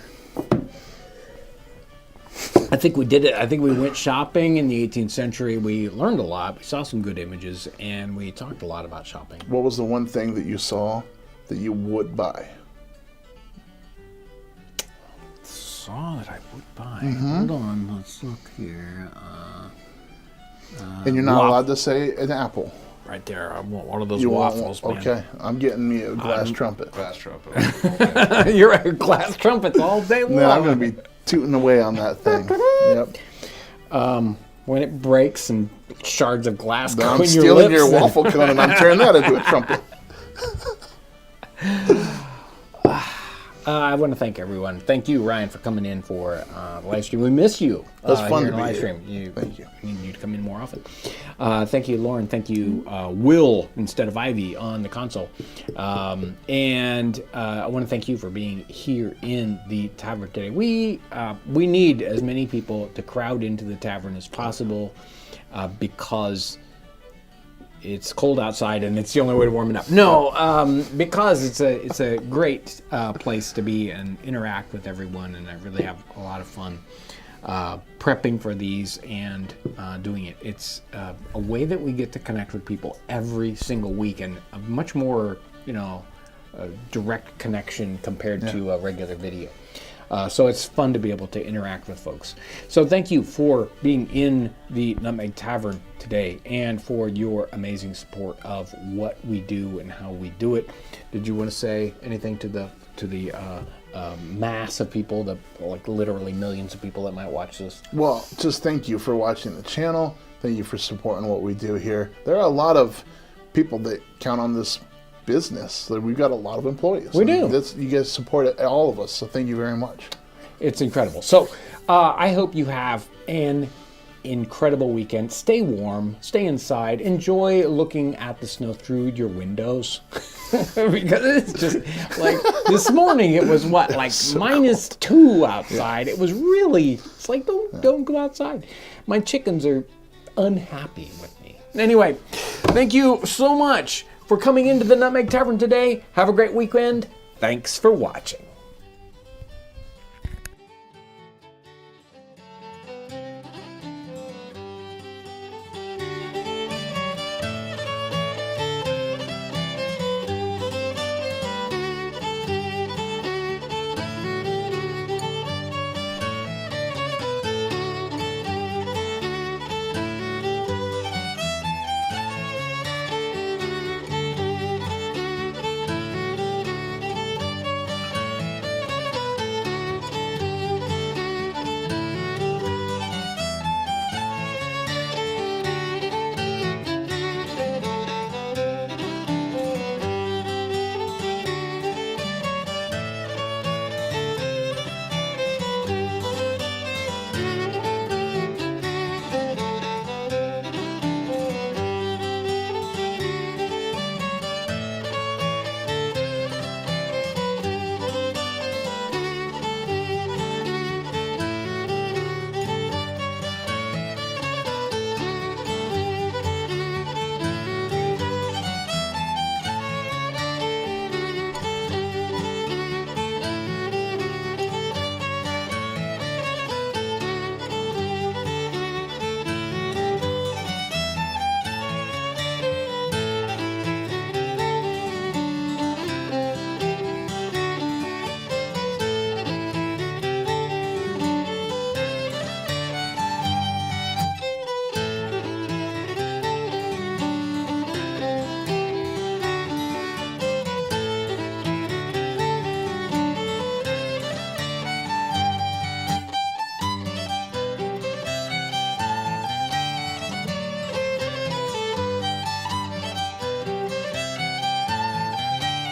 I think we did it. I think we went shopping in the 18th century. We learned a lot. We saw some good images, and we talked a lot about shopping. What was the one thing that you saw that you would buy? Saw that I would buy. Hold on, let's look here. And you're not allowed to say an apple. Right there. I want one of those waffles, man. Okay, I'm getting me a glass trumpet. Glass trumpet. You're right, glass trumpets all day long. Man, I'm going to be tooting away on that thing. Yep. When it breaks and shards of glass go I'm in your stealing lips. your waffle cone and I'm turning that into a trumpet. I want to thank everyone. Thank you, Ryan, for coming in for the live stream. We miss you. It was fun here to in the be live here. stream. Thank you. We need you to come in more often. Thank you, Lauren. Thank you, Will, instead of Ivy on the console. And I want to thank you for being here in the tavern today. We need as many people to crowd into the tavern as possible because it's cold outside and it's the only way to warm it up. No, because it's a great place to be and interact with everyone, and I really have a lot of fun prepping for these and doing it. It's a way that we get to connect with people every single week, and a much more, direct connection compared to a regular video. So it's fun to be able to interact with folks. So thank you for being in the Nutmeg Tavern today and for your amazing support of what we do and how we do it. Did you want to say anything to the mass of people, like literally millions of people that might watch this? Well, just thank you for watching the channel. Thank you for supporting what we do here. There are a lot of people that count on this business. We've got a lot of employees. We do. You guys support it, all of us, so thank you very much. It's incredible. So I hope you have an incredible weekend. Stay warm, stay inside, enjoy looking at the snow through your windows. Because it's just like this morning it was like so -2 outside. It was really, it's like don't go outside. My chickens are unhappy with me. Anyway, thank you so much for coming into the Nutmeg Tavern today. Have a great weekend. Thanks for watching.